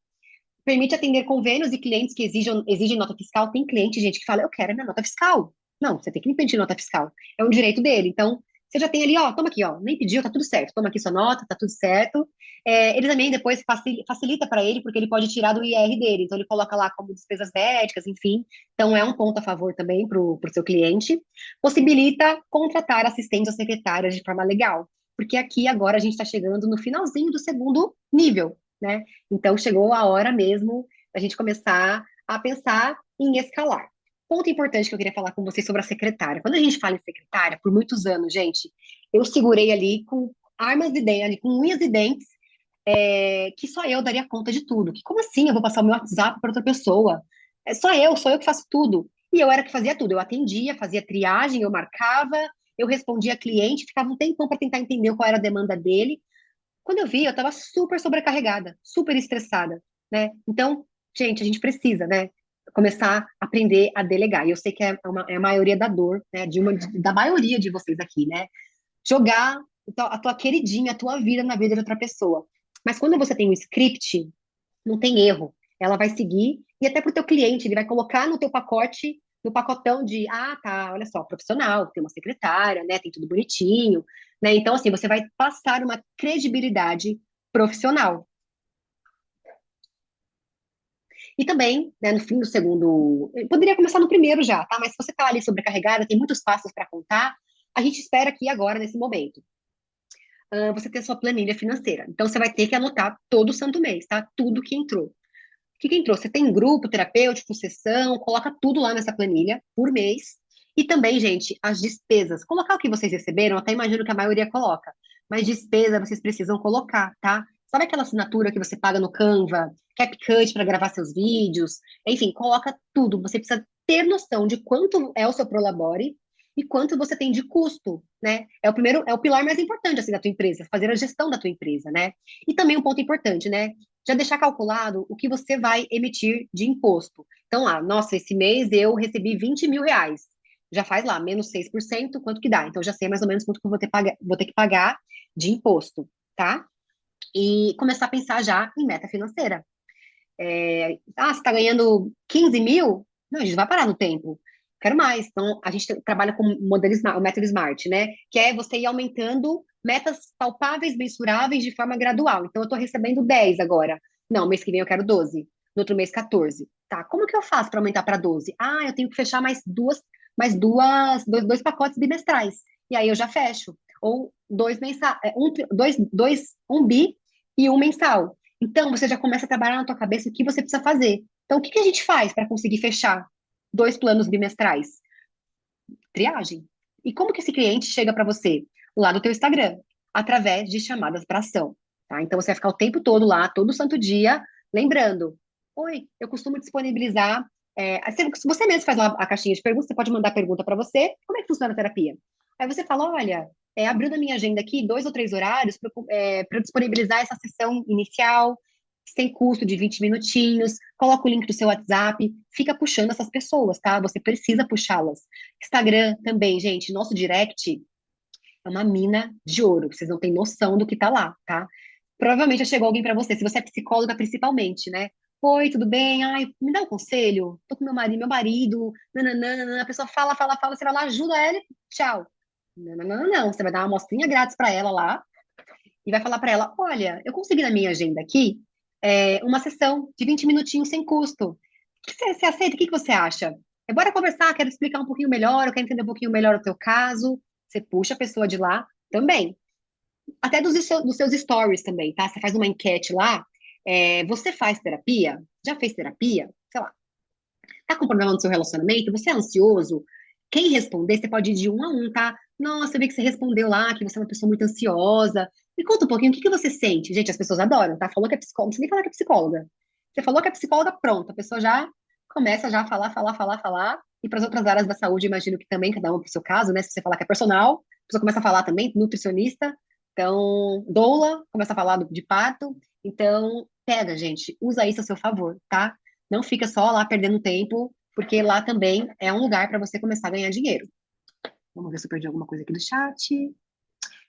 Permite atender convênios e clientes que exigem nota fiscal. Tem cliente, gente, que fala, eu quero a minha nota fiscal. Não, você tem que me pedir nota fiscal. É um direito dele. Então, você já tem ali, ó, toma aqui, ó, nem pediu, tá tudo certo. Toma aqui sua nota, tá tudo certo. Ele também depois facilita para ele, porque ele pode tirar do IR dele. Então, ele coloca lá como despesas médicas, enfim. Então, é um ponto a favor também para o seu cliente. Possibilita contratar assistentes ou secretárias de forma legal. Porque aqui agora a gente está chegando no finalzinho do segundo nível, né? Então, chegou a hora mesmo da gente começar a pensar em escalar. Ponto importante que eu queria falar com vocês sobre a secretária. Quando a gente fala em secretária, por muitos anos, gente, eu segurei ali com armas de dentes, com unhas e dentes, que só eu daria conta de tudo. Que como assim eu vou passar o meu WhatsApp para outra pessoa? Sou eu que faço tudo. E eu era que fazia tudo. Eu atendia, fazia triagem, eu marcava, eu respondia cliente, ficava um tempão para tentar entender qual era a demanda dele. Quando eu vi, eu estava super sobrecarregada, super estressada, né? Então, gente, a gente precisa, né? Começar a aprender a delegar. E eu sei que é a maioria da dor, né? Da maioria de vocês aqui, né? Jogar a tua queridinha, a tua vida na vida de outra pessoa. Mas quando você tem um script, não tem erro. Ela vai seguir, e até para o teu cliente, ele vai colocar no teu pacote, no pacotão de, tá, olha só, profissional, tem uma secretária, né, tem tudo bonitinho, né? Então, assim, você vai passar uma credibilidade profissional. E também, né, no fim do segundo, eu poderia começar no primeiro já, tá? Mas se você tá ali sobrecarregada, tem muitos passos para contar, a gente espera aqui agora, nesse momento. Você ter sua planilha financeira. Então, você vai ter que anotar todo santo mês, tá? Tudo que entrou. O que entrou? Você tem grupo terapêutico, sessão, coloca tudo lá nessa planilha por mês. E também, gente, as despesas. Colocar o que vocês receberam, até imagino que a maioria coloca. Mas despesa vocês precisam colocar, tá? Sabe aquela assinatura que você paga no Canva, CapCut para gravar seus vídeos? Enfim, coloca tudo. Você precisa ter noção de quanto é o seu Prolabore e quanto você tem de custo, né? É o pilar mais importante assim da tua empresa, fazer a gestão da tua empresa, né? E também um ponto importante, né? Já deixar calculado o que você vai emitir de imposto. Então, lá, nossa, esse mês eu recebi R$ 20.000. Já faz lá, menos 6%, quanto que dá? Então, já sei mais ou menos quanto que eu vou ter que pagar de imposto, tá? E começar a pensar já em meta financeira. Você está ganhando 15 mil? Não, a gente vai parar no tempo. Quero mais. Então, a gente trabalha com o método SMART, né? Que é você ir aumentando metas palpáveis, mensuráveis de forma gradual. Então, eu estou recebendo 10 agora. Não, mês que vem eu quero 12. No outro mês, 14. Tá, como que eu faço para aumentar para 12? Ah, eu tenho que fechar dois pacotes bimestrais. E aí eu já fecho. Ou dois mensais, um bi e um mensal. Então, você já começa a trabalhar na tua cabeça o que você precisa fazer. Então, o que que a gente faz para conseguir fechar 2 planos bimestrais? Triagem. E como que esse cliente chega para você? Lá no teu Instagram, através de chamadas para ação, tá? Então, você vai ficar o tempo todo lá, todo santo dia, lembrando. Oi, eu costumo disponibilizar. Se você mesmo faz lá a caixinha de perguntas, você pode mandar pergunta para você. Como é que funciona a terapia? Aí você fala, olha, abriu na minha agenda aqui 2 ou 3 horários para disponibilizar essa sessão inicial, sem custo de 20 minutinhos, coloca o link do seu WhatsApp, fica puxando essas pessoas, tá? Você precisa puxá-las. Instagram também, gente, nosso direct é uma mina de ouro, vocês não têm noção do que tá lá, tá? Provavelmente já chegou alguém para você, se você é psicóloga principalmente, né? Oi, tudo bem? Ai, me dá um conselho? Tô com meu marido, nananana, a pessoa fala, fala, fala, você vai lá, ajuda ela, tchau. Não, não, não, não, você vai dar uma amostrinha grátis para ela lá e vai falar para ela, olha, eu consegui na minha agenda aqui uma sessão de 20 minutinhos sem custo. Você aceita? O que que você acha? Bora conversar, quero explicar um pouquinho melhor, eu quero entender um pouquinho melhor o teu caso. Você puxa a pessoa de lá também. Até dos seus stories também, tá? Você faz uma enquete lá. Você faz terapia? Já fez terapia? Sei lá. Tá com problema no seu relacionamento? Você é ansioso? Quem responder, você pode ir de um a um, tá? Nossa, eu vi que você respondeu lá, que você é uma pessoa muito ansiosa. Me conta um pouquinho, o que que você sente? Gente, as pessoas adoram, tá? Falou que é psicóloga, não precisa nem falar que é psicóloga. Você falou que é psicóloga, pronto. A pessoa já começa já a falar, falar, falar, falar. E para as outras áreas da saúde, imagino que também, cada uma para o seu caso, né? Se você falar que é personal, a pessoa começa a falar também, nutricionista. Então, doula, começa a falar de parto. Então, pega, gente, usa isso a seu favor, tá? Não fica só lá perdendo tempo, porque lá também é um lugar para você começar a ganhar dinheiro. Vamos ver se eu perdi alguma coisa aqui do chat.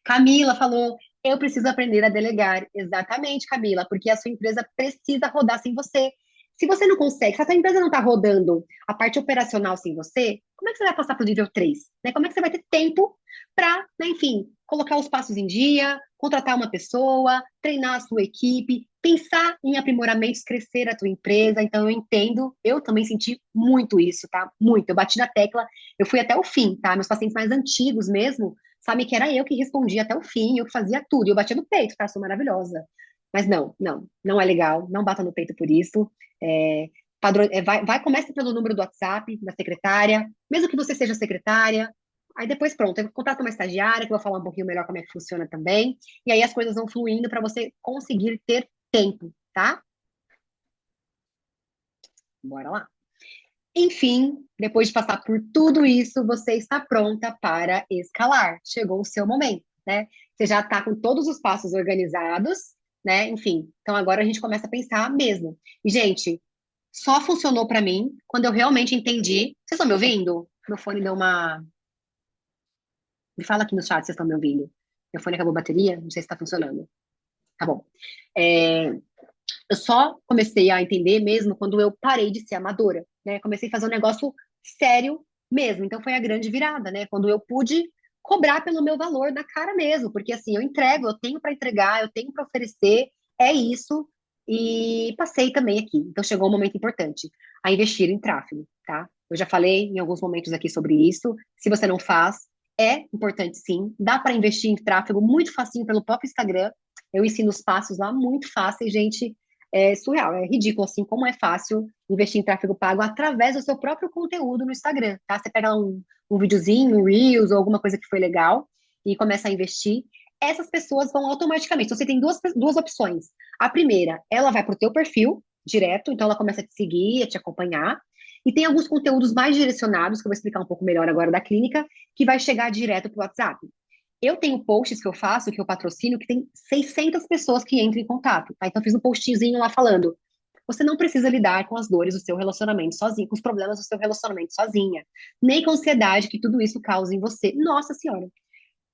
Camila falou: eu preciso aprender a delegar. Exatamente, Camila, porque a sua empresa precisa rodar sem você. Se você não consegue, se a sua empresa não está rodando a parte operacional sem você, como é que você vai passar para o nível 3? Né? Como é que você vai ter tempo para, né, enfim, colocar os passos em dia, contratar uma pessoa, treinar a sua equipe, pensar em aprimoramentos, crescer a tua empresa? Então, eu entendo, eu também senti muito isso, tá? Muito. Eu bati na tecla, eu fui até o fim, tá? Meus pacientes mais antigos mesmo, sabe que era eu que respondia até o fim, eu que fazia tudo, eu batia no peito, tá? Sou maravilhosa. Mas não, não, não é legal, não bata no peito por isso. É, começa pelo número do WhatsApp da secretária, mesmo que você seja secretária. Aí depois, pronto, eu contrato uma estagiária, que eu vou falar um pouquinho melhor como é que funciona também. E aí as coisas vão fluindo para você conseguir ter tempo, tá? Bora lá. Enfim, depois de passar por tudo isso, você está pronta para escalar. Chegou o seu momento, né? Você já está com todos os passos organizados, né? Enfim, então agora a gente começa a pensar mesmo. E, gente, só funcionou para mim quando eu realmente entendi. Vocês estão me ouvindo? Meu fone deu uma. Me fala aqui no chat se vocês estão me ouvindo. Meu fone acabou a bateria, não sei se está funcionando. Tá bom. É, Eu só comecei a entender mesmo quando eu parei de ser amadora, né? Comecei a fazer um negócio sério mesmo. Então foi a grande virada, né? Quando eu pude cobrar pelo meu valor na cara mesmo, porque assim, eu entrego, eu tenho para entregar, eu tenho para oferecer, é isso. E passei também aqui. Então chegou um momento importante, a investir em tráfego, tá? Eu já falei em alguns momentos aqui sobre isso. Se você não faz, é importante sim. Dá para investir em tráfego muito facinho pelo próprio Instagram. Eu ensino os passos lá muito fáceis, gente. É surreal, é ridículo assim como é fácil investir em tráfego pago através do seu próprio conteúdo no Instagram, tá? Você pega um videozinho, um Reels ou alguma coisa que foi legal e começa a investir. essas pessoas vão automaticamente. Então, você tem duas opções. A primeira, ela vai para o teu perfil direto, então ela começa a te seguir, a te acompanhar. E tem alguns conteúdos mais direcionados, que eu vou explicar um pouco melhor agora da clínica, que vai chegar direto para o WhatsApp. Eu tenho posts que eu faço, que eu patrocino, que tem 600 pessoas que entram em contato. Tá? Então, eu fiz um postzinho lá falando: você não precisa lidar com as dores do seu relacionamento sozinho, com os problemas do seu relacionamento sozinha, nem com a ansiedade que tudo isso causa em você. Nossa Senhora,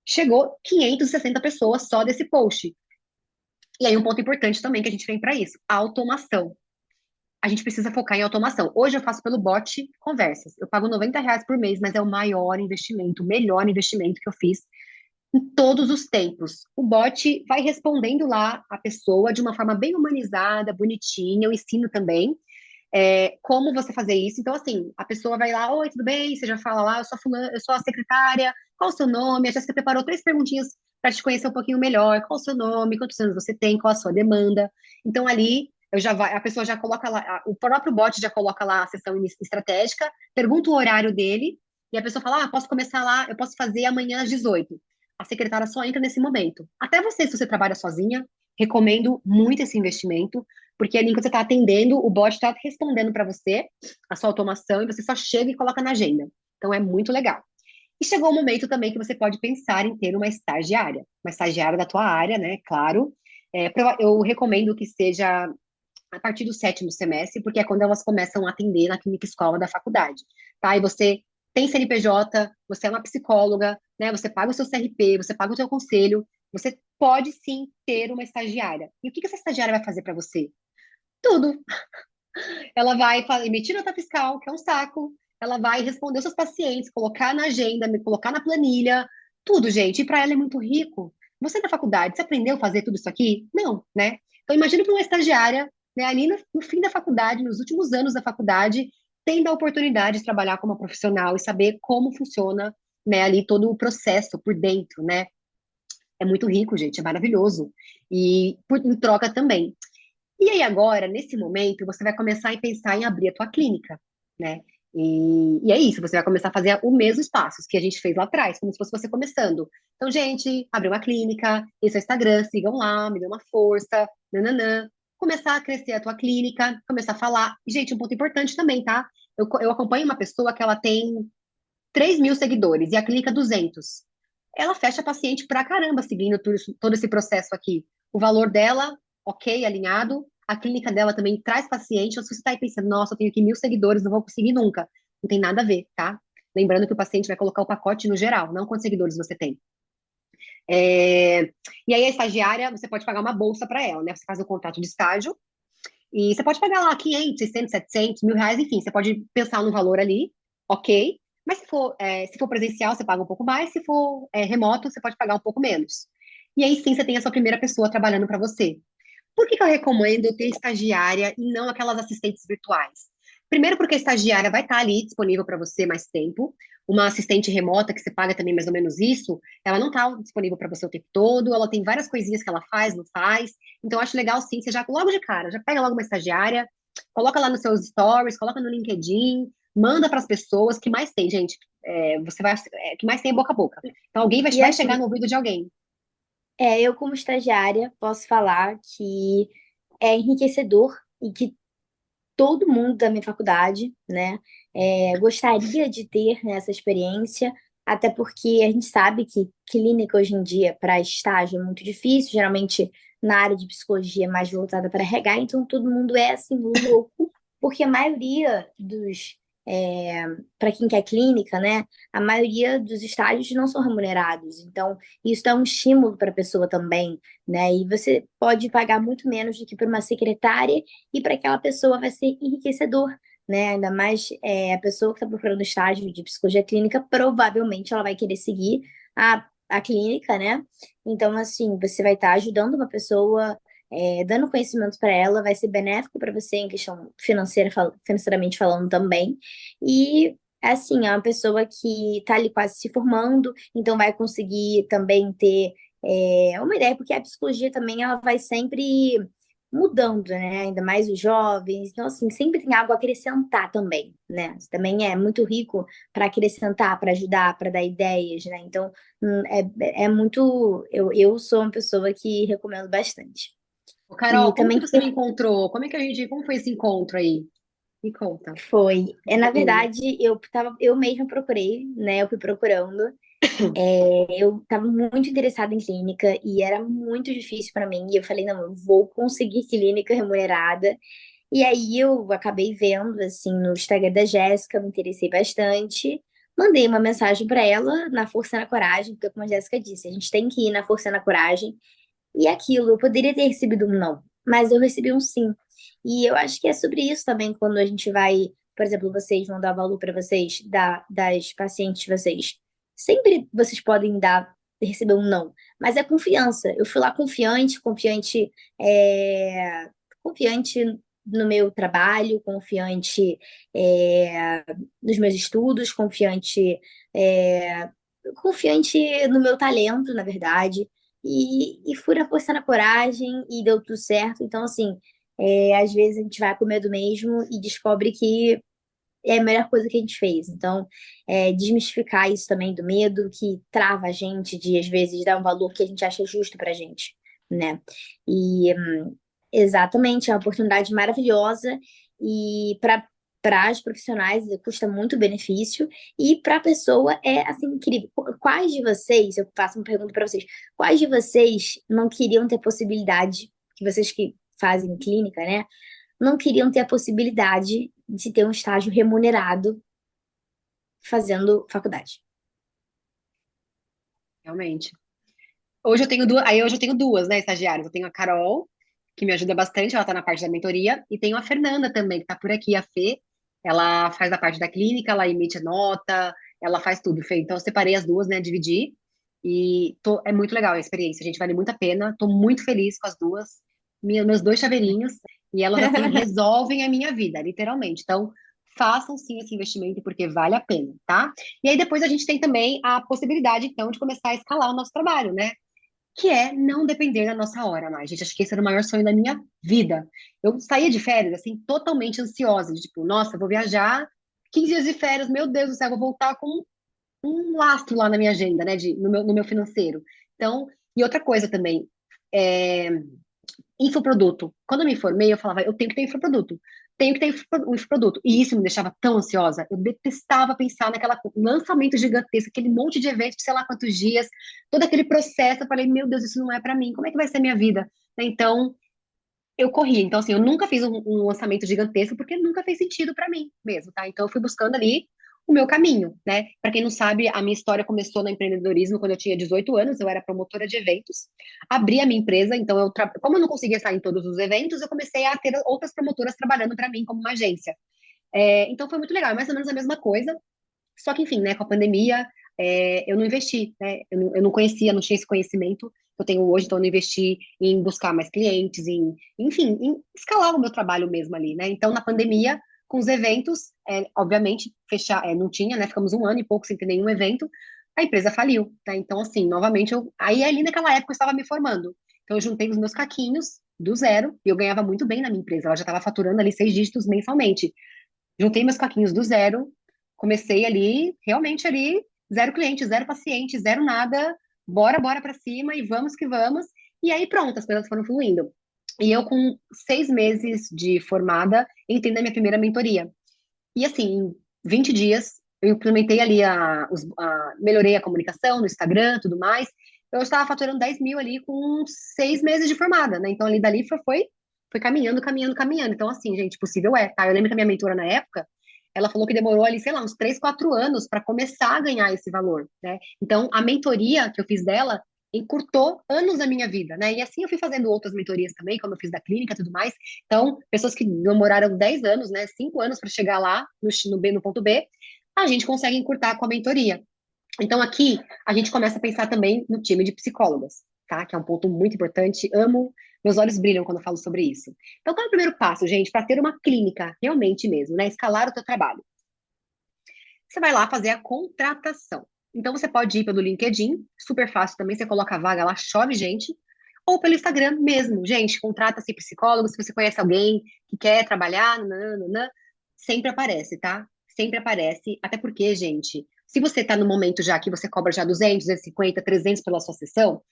chegou 560 pessoas só desse post. E aí, um ponto importante também que a gente vem para isso: a automação. A gente precisa focar em automação. Hoje eu faço pelo bot conversas. Eu pago R$ 90 por mês, mas é o maior investimento, o melhor investimento que eu fiz em todos os tempos. O bot vai respondendo lá a pessoa de uma forma bem humanizada, bonitinha. Eu ensino também como você fazer isso. Então, assim, a pessoa vai lá: oi, tudo bem? Você já fala lá: eu sou fulana, eu sou a secretária, qual o seu nome? A Jéssica preparou 3 perguntinhas para te conhecer um pouquinho melhor. Qual o seu nome? Quantos anos você tem? Qual a sua demanda? Então, ali, a pessoa já coloca lá, o próprio bot já coloca lá a sessão estratégica, pergunta o horário dele, e a pessoa fala: posso começar lá, eu posso fazer amanhã às 18. A secretária só entra nesse momento. Até você, se você trabalha sozinha, recomendo muito esse investimento, porque ali enquanto você está atendendo, o bot está respondendo para você a sua automação e você só chega e coloca na agenda. Então é muito legal. E chegou o momento também que você pode pensar em ter uma estagiária da tua área, né? Claro. Eu recomendo que seja a partir do 7º semestre, porque é quando elas começam a atender na clínica escola da faculdade, tá? E você tem CNPJ, você é uma psicóloga, né? Você paga o seu CRP, você paga o seu conselho, você pode sim ter uma estagiária. E o que essa estagiária vai fazer para você? Tudo. Ela vai emitir nota fiscal, que é um saco. Ela vai responder os seus pacientes, colocar na agenda, me colocar na planilha, tudo, gente. E para ela é muito rico. Você na faculdade, você aprendeu a fazer tudo isso aqui? Não, né? Então imagina para uma estagiária, né, ali no fim da faculdade, nos últimos anos da faculdade, tendo a oportunidade de trabalhar como uma profissional e saber como funciona, né, ali todo o processo por dentro, né? É muito rico, gente, é maravilhoso. E em troca também. E aí agora, nesse momento, você vai começar a pensar em abrir a tua clínica, né? E é isso, você vai começar a fazer os mesmos passos que a gente fez lá atrás, como se fosse você começando. Então, gente, abrir uma clínica, esse é o Instagram, sigam lá, me dê uma força, nananã. Começar a crescer a tua clínica, começar a falar. E, gente, um ponto importante também, tá? Eu acompanho uma pessoa que ela tem 3 mil seguidores e a clínica 200. Ela fecha paciente pra caramba seguindo todo esse processo aqui. O valor dela, ok, alinhado. A clínica dela também traz paciente. Então, se você está aí pensando: nossa, eu tenho aqui 1.000 seguidores, não vou conseguir nunca. Não tem nada a ver, tá? Lembrando que o paciente vai colocar o pacote no geral, não quantos seguidores você tem. E aí a estagiária, você pode pagar uma bolsa para ela, né? Você faz um contrato de estágio e você pode pagar lá 500, 600, 700, R$ 1.000, enfim, você pode pensar no valor ali, ok? Mas se for presencial, você paga um pouco mais, se for remoto, você pode pagar um pouco menos. E aí sim, você tem a sua primeira pessoa trabalhando para você. Por que eu recomendo ter estagiária e não aquelas assistentes virtuais? Primeiro, porque a estagiária vai estar ali disponível para você mais tempo. Uma assistente remota, que você paga também mais ou menos isso, ela não está disponível para você o tempo todo, ela tem várias coisinhas que ela faz, não faz. Então, eu acho legal sim, você já logo de cara, já pega logo uma estagiária, coloca lá nos seus stories, coloca no LinkedIn, manda para as pessoas que mais tem, gente. Que mais tem é boca a boca. Então, alguém vai, E vai chegar assim, no ouvido de alguém. eu como estagiária posso falar que é enriquecedor e que todo mundo da minha faculdade, né, gostaria de ter, né, essa experiência, até porque a gente sabe que clínica hoje em dia para estágio é muito difícil, geralmente na área de psicologia é mais voltada para RH, então todo mundo é assim louco, porque a maioria dos para quem quer clínica, né, a maioria dos estágios não são remunerados, então isso é um estímulo para a pessoa também, né, e você pode pagar muito menos do que para uma secretária e para aquela pessoa vai ser enriquecedor, né? Ainda mais a pessoa que está procurando estágio de psicologia clínica, provavelmente ela vai querer seguir a clínica, né? Então, assim, você vai estar ajudando uma pessoa, dando conhecimento para ela, vai ser benéfico para você em questão financeira, financeiramente falando também. E assim, é uma pessoa que está ali quase se formando, então vai conseguir também ter uma ideia, porque a psicologia também ela vai sempre mudando, né? Ainda mais os jovens. Então, assim, sempre tem algo a acrescentar também, né? Você também é muito rico para acrescentar, para ajudar, para dar ideias, né? Então, é muito. Eu sou uma pessoa que recomendo bastante. Ô, E Carol, como que também você me encontrou? Como foi esse encontro aí? Me conta. foi. Na Sabendo. verdade, eu mesma procurei, né? Eu fui procurando. Eu estava muito interessada em clínica e era muito difícil para mim. E eu falei, não, eu vou conseguir clínica remunerada. E aí eu acabei vendo, assim, no Instagram da Jéssica, me interessei bastante. Mandei uma mensagem para ela na força e na coragem, porque como a Jéssica disse, a gente tem que ir na força e na coragem. E aquilo, eu poderia ter recebido um não, mas eu recebi um sim. E eu acho que é sobre isso também, quando a gente vai, por exemplo, vocês vão dar valor para vocês, das pacientes de vocês. Sempre vocês podem dar, receber um não, mas é confiança. Eu fui lá confiante, confiante no meu trabalho, é, nos meus estudos, é, confiante no meu talento, na verdade. E fui na força na coragem e deu tudo certo. Então, assim, às vezes a gente vai com medo mesmo e descobre que é a melhor coisa que a gente fez. Então, desmistificar isso também do medo que trava a gente de, às vezes, dar um valor que a gente acha justo pra gente, né? E, exatamente, é uma oportunidade maravilhosa e para as profissionais custa muito benefício e para a pessoa é assim incrível. Quais de vocês, eu faço uma pergunta para vocês, quais de vocês não queriam ter possibilidade, que vocês que fazem clínica, né, não queriam ter a possibilidade de ter um estágio remunerado fazendo faculdade? Realmente. Hoje eu tenho duas, né, estagiárias. Eu tenho a Carol, que me ajuda bastante, ela tá na parte da mentoria, e tenho a Fernanda também, que tá por aqui, a Fê. Ela faz a parte da clínica, ela emite nota, ela faz tudo, Fê. Então eu separei as duas, né, dividi. É muito legal a experiência, gente, vale muito a pena. Tô muito feliz com as duas, meus dois chaveirinhos, e elas, assim, resolvem a minha vida, literalmente. Então, façam sim esse investimento, porque vale a pena, tá? E aí depois a gente tem também a possibilidade, então, de começar a escalar o nosso trabalho, né? Que é não depender da nossa hora mais. Gente, acho que esse era o maior sonho da minha vida. Eu saía de férias, assim, totalmente ansiosa, de tipo, nossa, vou viajar 15 dias de férias, meu Deus do céu, vou voltar com um lastro lá na minha agenda, né, no meu financeiro. Então, e outra coisa também, é, infoproduto. Quando eu me formei, eu falava, eu tenho que ter infoproduto. Tenho que ter um infoproduto. E isso me deixava tão ansiosa. Eu detestava pensar naquela lançamento gigantesco, aquele monte de eventos, sei lá quantos dias, todo aquele processo. Eu falei, meu Deus, isso não é para mim. Como é que vai ser a minha vida? Então, eu corri. Então, assim, eu nunca fiz um lançamento gigantesco porque nunca fez sentido para mim mesmo, tá? Então, eu fui buscando ali o meu caminho, né? Para quem não sabe, a minha história começou no empreendedorismo quando eu tinha 18 anos, eu era promotora de eventos, abri a minha empresa, então como eu não conseguia sair em todos os eventos, eu comecei a ter outras promotoras trabalhando para mim como uma agência. Então, foi muito legal, é mais ou menos a mesma coisa, só que, enfim, né, com a pandemia, eu não investi, né? Eu não conhecia, não tinha esse conhecimento que eu tenho hoje, então eu não investi em buscar mais clientes, enfim, em escalar o meu trabalho mesmo ali, né? Então, na pandemia, com os eventos, obviamente, não tinha, né? Ficamos um ano e pouco sem ter nenhum evento, a empresa faliu, tá? Então, assim, novamente, aí ali naquela época eu estava me formando. Então, eu juntei os meus caquinhos do zero, e eu ganhava muito bem na minha empresa, ela já estava faturando ali 6 dígitos mensalmente. Juntei meus caquinhos do zero, comecei ali, realmente ali, zero cliente, zero paciente, zero nada, bora para cima e vamos que vamos. E aí pronto, as coisas foram fluindo. E eu, com 6 meses de formada, entrei na minha primeira mentoria. E assim, em 20 dias, eu implementei ali melhorei a comunicação no Instagram, tudo mais. Eu estava faturando 10 mil ali com 6 meses de formada, né? Então, ali dali foi caminhando, caminhando, caminhando. Então, assim, gente, possível é, tá? Eu lembro que a minha mentora na época, ela falou que demorou ali, sei lá, uns 3, 4 anos para começar a ganhar esse valor, né? Então, a mentoria que eu fiz dela encurtou anos da minha vida, né? E assim eu fui fazendo outras mentorias também, quando eu fiz da clínica e tudo mais. Então, pessoas que demoraram 10 anos, né, 5 anos para chegar lá no ponto B, a gente consegue encurtar com a mentoria. Então, aqui, a gente começa a pensar também no time de psicólogas, tá? Que é um ponto muito importante. Amo, meus olhos brilham quando eu falo sobre isso. Então, qual é o primeiro passo, gente, para ter uma clínica realmente mesmo, né? Escalar o teu trabalho. Você vai lá fazer a contratação. Então, você pode ir pelo LinkedIn, super fácil também, você coloca a vaga lá, chove gente, ou pelo Instagram mesmo. Gente, contrata-se psicólogo, se você conhece alguém que quer trabalhar, nananana, sempre aparece, tá? Sempre aparece, até porque, gente, se você tá no momento já que você cobra já 200, 250, 300 pela sua sessão,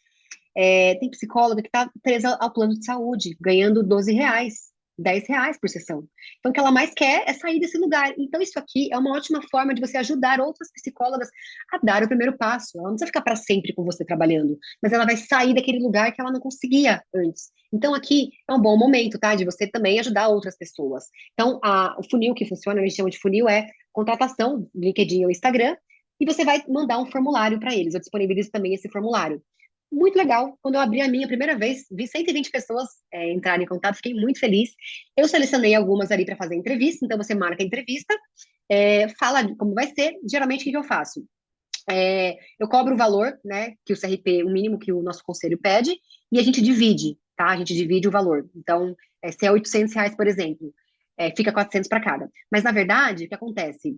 tem psicóloga que está presa ao plano de saúde, ganhando R$ 12, R$ 10 por sessão. Então, o que ela mais quer é sair desse lugar. Então, isso aqui é uma ótima forma de você ajudar outras psicólogas a dar o primeiro passo. Ela não precisa ficar para sempre com você trabalhando, mas ela vai sair daquele lugar que ela não conseguia antes. Então, aqui é um bom momento, tá? De você também ajudar outras pessoas. Então, o funil que funciona, a gente chama de funil, é contratação, LinkedIn ou Instagram, e você vai mandar um formulário para eles. Eu disponibilizo também esse formulário. Muito legal. Quando eu abri a minha primeira vez, vi 120 pessoas entrarem em contato, fiquei muito feliz. Eu selecionei algumas ali para fazer entrevista, então você marca a entrevista, fala como vai ser. Geralmente, o que que eu faço? Eu cobro o valor, né, que o CRP, o mínimo que o nosso conselho pede, e a gente divide, tá? A gente divide o valor. Então, se é R$ 800, por exemplo, fica 400 para cada. Mas, na verdade, o que acontece?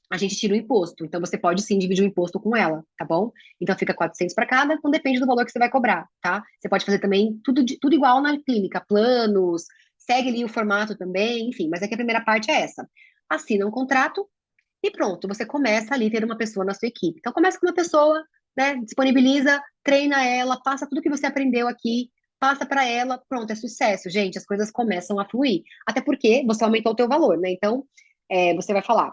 A gente tira o imposto. Então, você pode sim dividir o imposto com ela, tá bom? Então, fica 400 para cada, então depende do valor que você vai cobrar, tá? Você pode fazer também tudo, tudo igual na clínica, planos, segue ali o formato também, enfim, mas é que a primeira parte é essa. Assina um contrato e pronto, você começa ali a ter uma pessoa na sua equipe. Então, começa com uma pessoa, né? Disponibiliza, treina ela, passa tudo que você aprendeu aqui, passa para ela, pronto, é sucesso, gente. As coisas começam a fluir. Até porque você aumentou o teu valor, né? Então, você vai falar,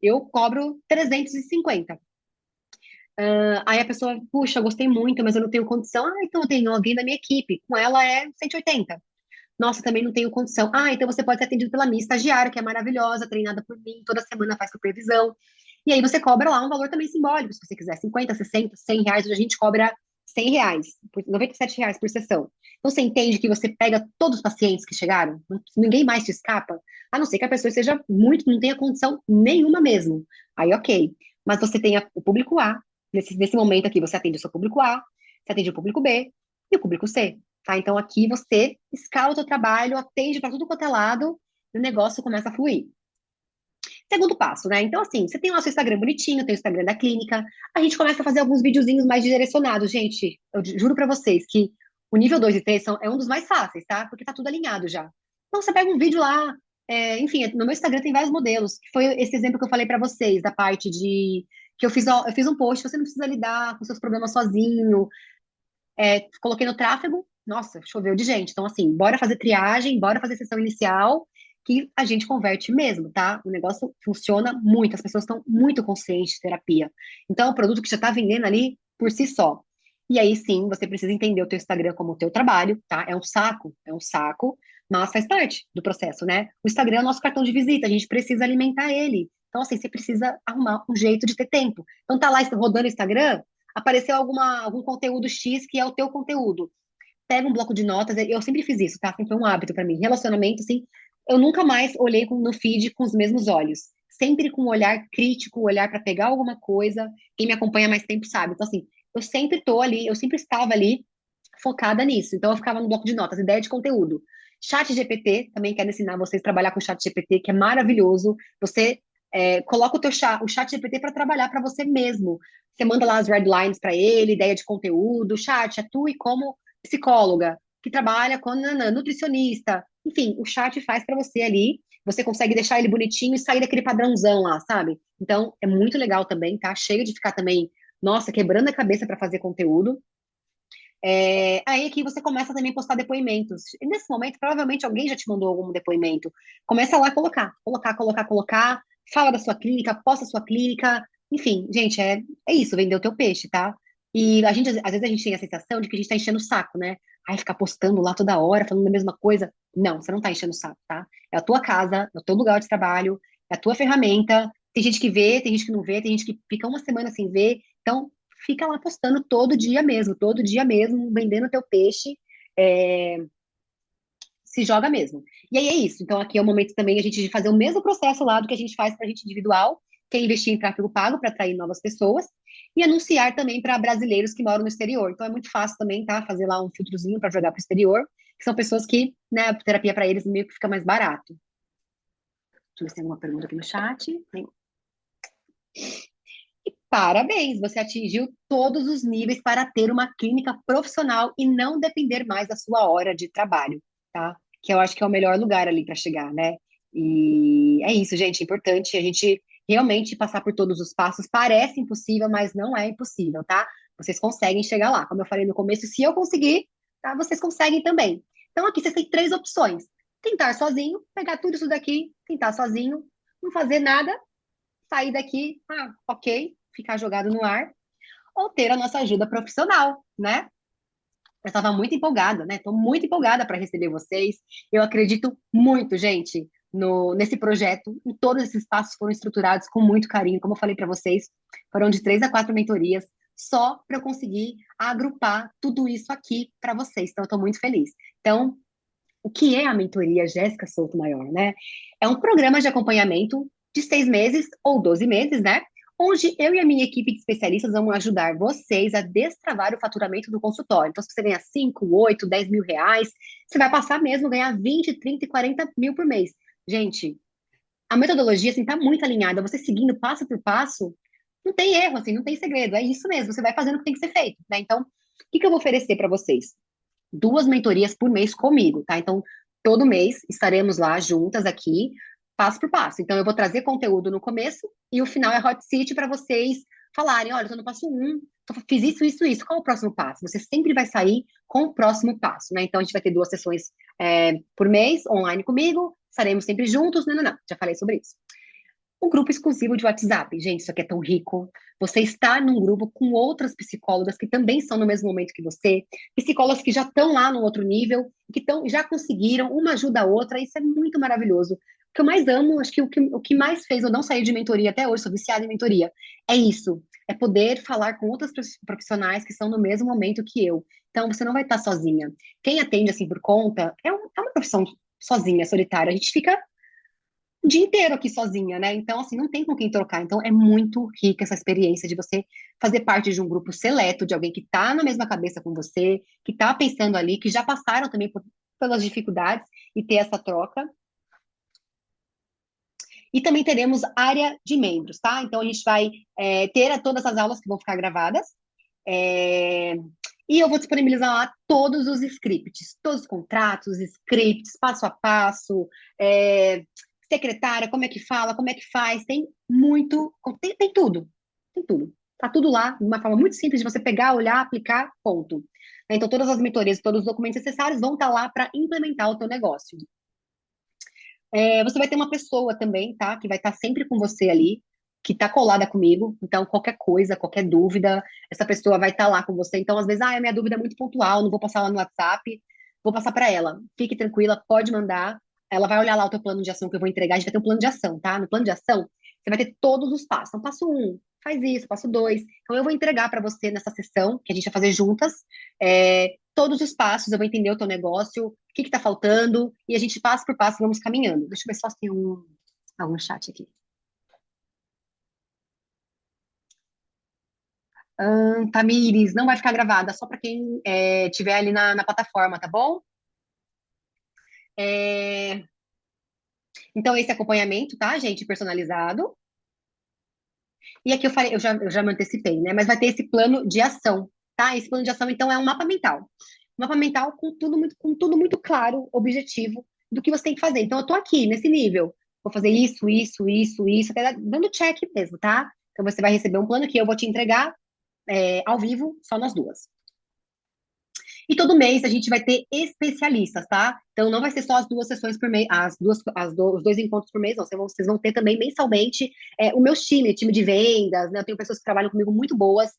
eu cobro 350. Aí a pessoa, puxa, gostei muito, mas eu não tenho condição. Então eu tenho alguém da minha equipe, com ela é 180. Nossa, também não tenho condição. Então você pode ser atendido pela minha estagiária, que é maravilhosa, treinada por mim, toda semana faz supervisão. E aí você cobra lá um valor também simbólico, se você quiser, 50, 60, R$ 100, hoje a gente cobra R$ 100, R$ 97 por sessão. Então você entende que você pega todos os pacientes que chegaram, ninguém mais te escapa, a não ser que a pessoa seja muito, não tenha condição nenhuma mesmo. Aí ok. Mas você tem o público A, nesse momento aqui você atende o seu público A, você atende o público B e o público C. Tá? Então aqui você escala o seu trabalho, atende para tudo quanto é lado e o negócio começa a fluir. Segundo passo, né? Então, assim, você tem o nosso Instagram bonitinho, tem o Instagram da clínica, a gente começa a fazer alguns videozinhos mais direcionados. Gente, eu juro pra vocês que o nível 2 e 3 é um dos mais fáceis, tá? Porque tá tudo alinhado já. Então, você pega um vídeo lá, enfim, no meu Instagram tem vários modelos, que foi esse exemplo que eu falei pra vocês, da parte de que eu fiz um post, você não precisa lidar com seus problemas sozinho, coloquei no tráfego, nossa, choveu de gente. Então, assim, bora fazer triagem, bora fazer sessão inicial, que a gente converte mesmo, tá? O negócio funciona muito, as pessoas estão muito conscientes de terapia. Então, é um produto que já está vendendo ali por si só. E aí, sim, você precisa entender o teu Instagram como o teu trabalho, tá? É um saco, mas faz parte do processo, né? O Instagram é o nosso cartão de visita, a gente precisa alimentar ele. Então, assim, você precisa arrumar um jeito de ter tempo. Então, tá lá rodando o Instagram, apareceu algum conteúdo X que é o teu conteúdo. Pega um bloco de notas, eu sempre fiz isso, tá? Sempre foi um hábito pra mim. Relacionamento, assim, eu nunca mais olhei no feed com os mesmos olhos. Sempre com um olhar crítico, um olhar para pegar alguma coisa. Quem me acompanha há mais tempo sabe. Então, assim, eu sempre tô ali, eu sempre estava ali focada nisso. Então, eu ficava no bloco de notas, ideia de conteúdo. Chat GPT, também quero ensinar vocês a trabalhar com o Chat GPT, que é maravilhoso. Você coloca o Chat GPT para trabalhar para você mesmo. Você manda lá as red lines para ele, ideia de conteúdo. Chat, atue como psicóloga, que trabalha com nutricionista. Enfim, o chat faz para você ali. Você consegue deixar ele bonitinho e sair daquele padrãozão lá, sabe? Então, é muito legal também, tá? Chega de ficar também, nossa, quebrando a cabeça para fazer conteúdo. Aí que você começa também a postar depoimentos. E nesse momento, provavelmente alguém já te mandou algum depoimento. Começa lá a colocar. Fala da sua clínica, posta a sua clínica. Enfim, gente, é isso, vender o teu peixe, tá? E a gente, às vezes a gente tem a sensação de que a gente tá enchendo o saco, né? Aí ficar postando lá toda hora, falando a mesma coisa. Não, você não tá enchendo o saco, tá? É a tua casa, é o teu lugar de trabalho, é a tua ferramenta. Tem gente que vê, tem gente que não vê, tem gente que fica uma semana sem ver. Então, fica lá postando todo dia mesmo, vendendo teu peixe, é, se joga mesmo. E aí é isso. Então, aqui é o momento também a gente de fazer o mesmo processo lá do que a gente faz para a gente individual, que é investir em tráfego pago para atrair novas pessoas, e anunciar também para brasileiros que moram no exterior. Então, é muito fácil também, tá? Fazer lá um filtrozinho para jogar para o exterior, que são pessoas que, né, a terapia para eles meio que fica mais barato. Deixa eu ver se tem alguma pergunta aqui no chat. Tem. Parabéns, você atingiu todos os níveis para ter uma clínica profissional e não depender mais da sua hora de trabalho, tá? Que eu acho que é o melhor lugar ali para chegar, né? E é isso, gente, é importante a gente realmente passar por todos os passos. Parece impossível, mas não é impossível, tá? Vocês conseguem chegar lá. Como eu falei no começo, se eu conseguir, tá? Vocês conseguem também. Então aqui vocês têm três opções: tentar sozinho, pegar tudo isso daqui, tentar sozinho, não fazer nada, sair daqui, ok, ficar jogado no ar, ou ter a nossa ajuda profissional, né? Eu estava muito empolgada, né? Estou muito empolgada para receber vocês. Eu acredito muito, gente, no, nesse projeto. E todos esses passos foram estruturados com muito carinho. Como eu falei para vocês, foram de 3 a 4 mentorias, só para eu conseguir agrupar tudo isso aqui para vocês. Então, eu estou muito feliz. Então, o que é a mentoria Jéssica Souto Maior, né? É um programa de acompanhamento de 6 meses ou 12 meses, né? Onde eu e a minha equipe de especialistas vamos ajudar vocês a destravar o faturamento do consultório. Então, se você ganhar 5, 8, 10 mil reais, você vai passar mesmo a ganhar 20, 30 e 40 mil por mês. Gente, a metodologia, assim, tá muito alinhada. Você seguindo passo por passo, não tem erro, assim, não tem segredo. É isso mesmo, você vai fazendo o que tem que ser feito, né? Então, o que que eu vou oferecer para vocês? 2 mentorias por mês comigo, tá? Então, todo mês estaremos lá juntas aqui, passo por passo. Então, eu vou trazer conteúdo no começo e o final é hot seat para vocês falarem: olha, eu tô no passo um, fiz isso, isso, isso. Qual é o próximo passo? Você sempre vai sair com o próximo passo, né? Então, a gente vai ter 2 sessões por mês online comigo, estaremos sempre juntos. Não, não, não, já falei sobre isso. Um grupo exclusivo de WhatsApp. Gente, isso aqui é tão rico. Você está num grupo com outras psicólogas que também são no mesmo momento que você, psicólogas que já estão lá no outro nível, que já conseguiram, uma ajuda a outra, isso é muito maravilhoso. O que eu mais amo, acho que o que mais fez eu não sair de mentoria até hoje, sou viciada em mentoria, é isso, é poder falar com outras profissionais que estão no mesmo momento que eu. Então, você não vai estar sozinha. Quem atende assim por conta é uma profissão sozinha, solitária. A gente fica o dia inteiro aqui sozinha, né? Então, assim, não tem com quem trocar. Então, é muito rica essa experiência de você fazer parte de um grupo seleto, de alguém que tá na mesma cabeça com você, que tá pensando ali, que já passaram também pelas dificuldades e ter essa troca. E também teremos área de membros, tá? Então, a gente vai ter todas as aulas que vão ficar gravadas. É, e eu vou disponibilizar lá todos os scripts, todos os contratos, scripts, passo a passo, secretária, como é que fala, como é que faz, tem muito, tem tudo, tem tudo. Tá tudo lá, de uma forma muito simples de você pegar, olhar, aplicar, ponto. Então, todas as mentorias, todos os documentos necessários vão estar lá para implementar o teu negócio. Você vai ter uma pessoa também, tá? Que vai estar sempre com você ali, que tá colada comigo. Então, qualquer coisa, qualquer dúvida, essa pessoa vai estar lá com você. Então, às vezes, a minha dúvida é muito pontual, não vou passar lá no WhatsApp, vou passar para ela. Fique tranquila, pode mandar. Ela vai olhar lá o teu plano de ação que eu vou entregar. A gente vai ter um plano de ação, tá? No plano de ação, você vai ter todos os passos. Então, passo um, faz isso, passo dois. Então, eu vou entregar para você nessa sessão, que a gente vai fazer juntas, todos os passos, eu vou entender o teu negócio, o que está faltando, e a gente passo por passo vamos caminhando. Deixa eu ver só se tem algum chat aqui. Tamires, não vai ficar gravada, só para quem tiver ali na plataforma, tá bom? Então, esse acompanhamento, tá, gente? Personalizado. E aqui eu falei, eu já me antecipei, né? Mas vai ter esse plano de ação, tá? Esse plano de ação, então, é um mapa mental. Um mapa mental com tudo muito claro, objetivo do que você tem que fazer. Então, eu tô aqui, nesse nível. Vou fazer isso, isso, isso, isso, até dando check mesmo, tá? Então, você vai receber um plano que eu vou te entregar ao vivo, só nós duas. E todo mês a gente vai ter especialistas, tá? Então não vai ser só as 2 sessões por mês, os 2 encontros por mês, não. Vocês vão ter também mensalmente o meu time de vendas, né? Eu tenho pessoas que trabalham comigo muito boas.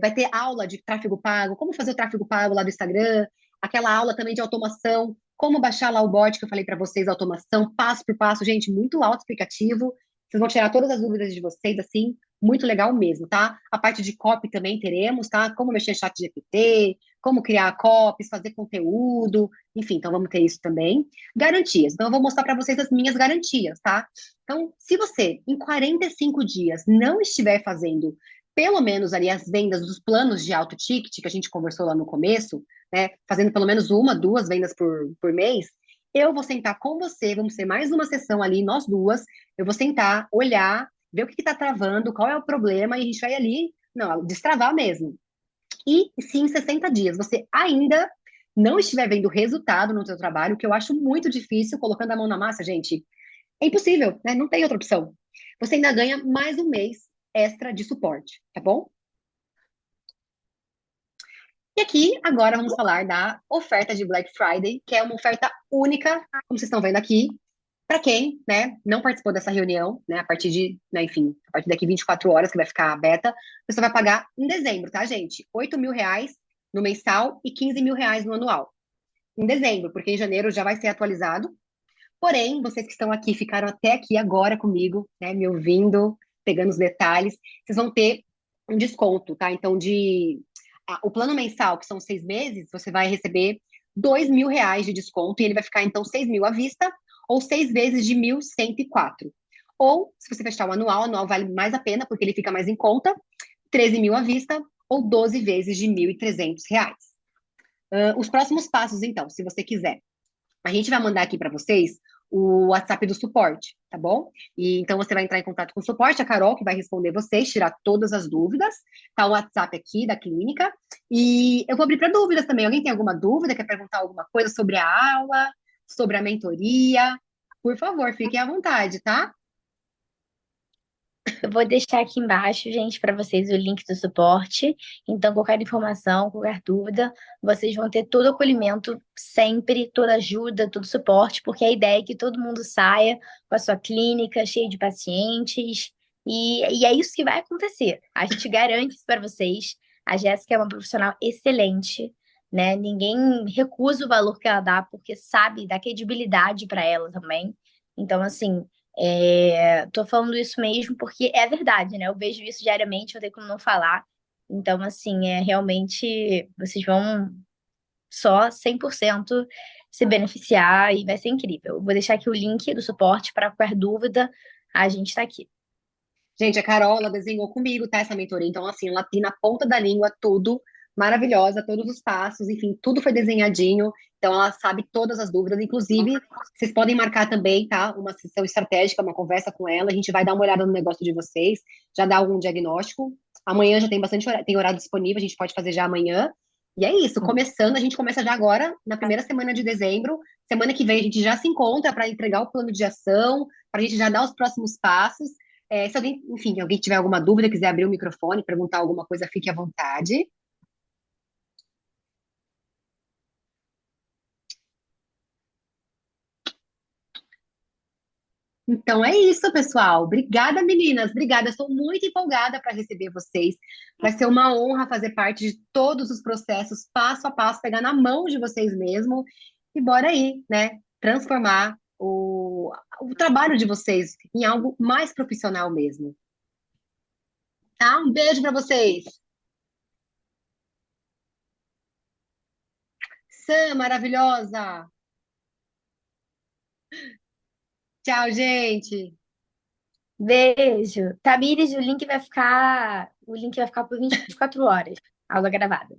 Vai ter aula de tráfego pago, como fazer o tráfego pago lá do Instagram, aquela aula também de automação, como baixar lá o bot que eu falei para vocês, automação, passo por passo, gente, muito auto-explicativo. Vocês vão tirar todas as dúvidas de vocês, assim, muito legal mesmo, tá? A parte de copy também teremos, tá? Como mexer em chat GPT, como criar copies, fazer conteúdo, enfim, então vamos ter isso também. Garantias. Então, eu vou mostrar para vocês as minhas garantias, tá? Então, se você, em 45 dias, não estiver fazendo pelo menos ali as vendas dos planos de alto ticket, que a gente conversou lá no começo, né? Fazendo pelo menos 1, 2 vendas por mês, eu vou sentar com você, vamos ter mais uma sessão ali, nós duas, eu vou sentar, olhar ver o que está travando, qual é o problema, e a gente vai ali, não, destravar mesmo. E se em 60 dias você ainda não estiver vendo resultado no seu trabalho, que eu acho muito difícil, colocando a mão na massa, gente, é impossível, né? Não tem outra opção. Você ainda ganha mais um mês extra de suporte, tá bom? E aqui, agora vamos falar da oferta de Black Friday, que é uma oferta única, como vocês estão vendo aqui, para quem, né, não participou dessa reunião, né, a partir de, né, enfim, a partir daqui 24 horas que vai ficar aberta, você vai pagar em dezembro, tá, gente? R$ 8.000 no mensal e R$ 15.000 no anual. Em dezembro, porque em janeiro já vai ser atualizado. Porém, vocês que estão aqui, ficaram até aqui agora comigo, né, me ouvindo, pegando os detalhes, vocês vão ter um desconto, tá? Então, o plano mensal, que são 6 meses, você vai receber R$ 2.000 de desconto e ele vai ficar, então, 6.000 à vista ou 6 vezes de 1.104. Ou, se você fechar o anual vale mais a pena, porque ele fica mais em conta, 13.000 à vista ou 12 vezes de R$ 1.300. Os próximos passos, então, se você quiser. A gente vai mandar aqui para vocês o WhatsApp do suporte, tá bom? E então você vai entrar em contato com o suporte, a Carol que vai responder vocês, tirar todas as dúvidas. Tá o WhatsApp aqui da clínica. E eu vou abrir para dúvidas também. Alguém tem alguma dúvida, quer perguntar alguma coisa sobre a aula, sobre a mentoria? Por favor, fiquem à vontade, tá? Eu vou deixar aqui embaixo, gente, para vocês o link do suporte. Então, qualquer informação, qualquer dúvida, vocês vão ter todo o acolhimento sempre, toda ajuda, todo suporte, porque a ideia é que todo mundo saia com a sua clínica cheia de pacientes. E é isso que vai acontecer. A gente garante isso para vocês. A Jéssica é uma profissional excelente, né? Ninguém recusa o valor que ela dá, porque sabe, dá credibilidade para ela também. Então, assim. Tô falando isso mesmo porque é verdade, né? Eu vejo isso diariamente, eu tenho como não falar. Então, assim, realmente vocês vão só 100% se beneficiar e vai ser incrível. Eu vou deixar aqui o link do suporte para qualquer dúvida, a gente tá aqui. Gente, a Carol, ela desenhou comigo, tá, essa mentoria. Então, assim, ela tem na ponta da língua tudo, maravilhosa, todos os passos, enfim, tudo foi desenhadinho. Então, ela sabe todas as dúvidas. Inclusive, vocês podem marcar também, tá? Uma sessão estratégica, uma conversa com ela. A gente vai dar uma olhada no negócio de vocês, já dar algum diagnóstico. Amanhã já tem bastante horário, tem horário disponível, a gente pode fazer já amanhã. E é isso, começando, a gente começa já agora, na primeira semana de dezembro. Semana que vem a gente já se encontra para entregar o plano de ação, para a gente já dar os próximos passos. Se alguém, enfim, alguém tiver alguma dúvida, quiser abrir o microfone, perguntar alguma coisa, fique à vontade. Então é isso, pessoal. Obrigada, meninas. Obrigada. Estou muito empolgada para receber vocês. Vai ser uma honra fazer parte de todos os processos, passo a passo, pegar na mão de vocês mesmo e bora aí, né? Transformar o trabalho de vocês em algo mais profissional mesmo. Tá? Um beijo para vocês. Sam, maravilhosa. Tchau, gente. Beijo. Tamires, o link vai ficar por 24 horas, aula gravada.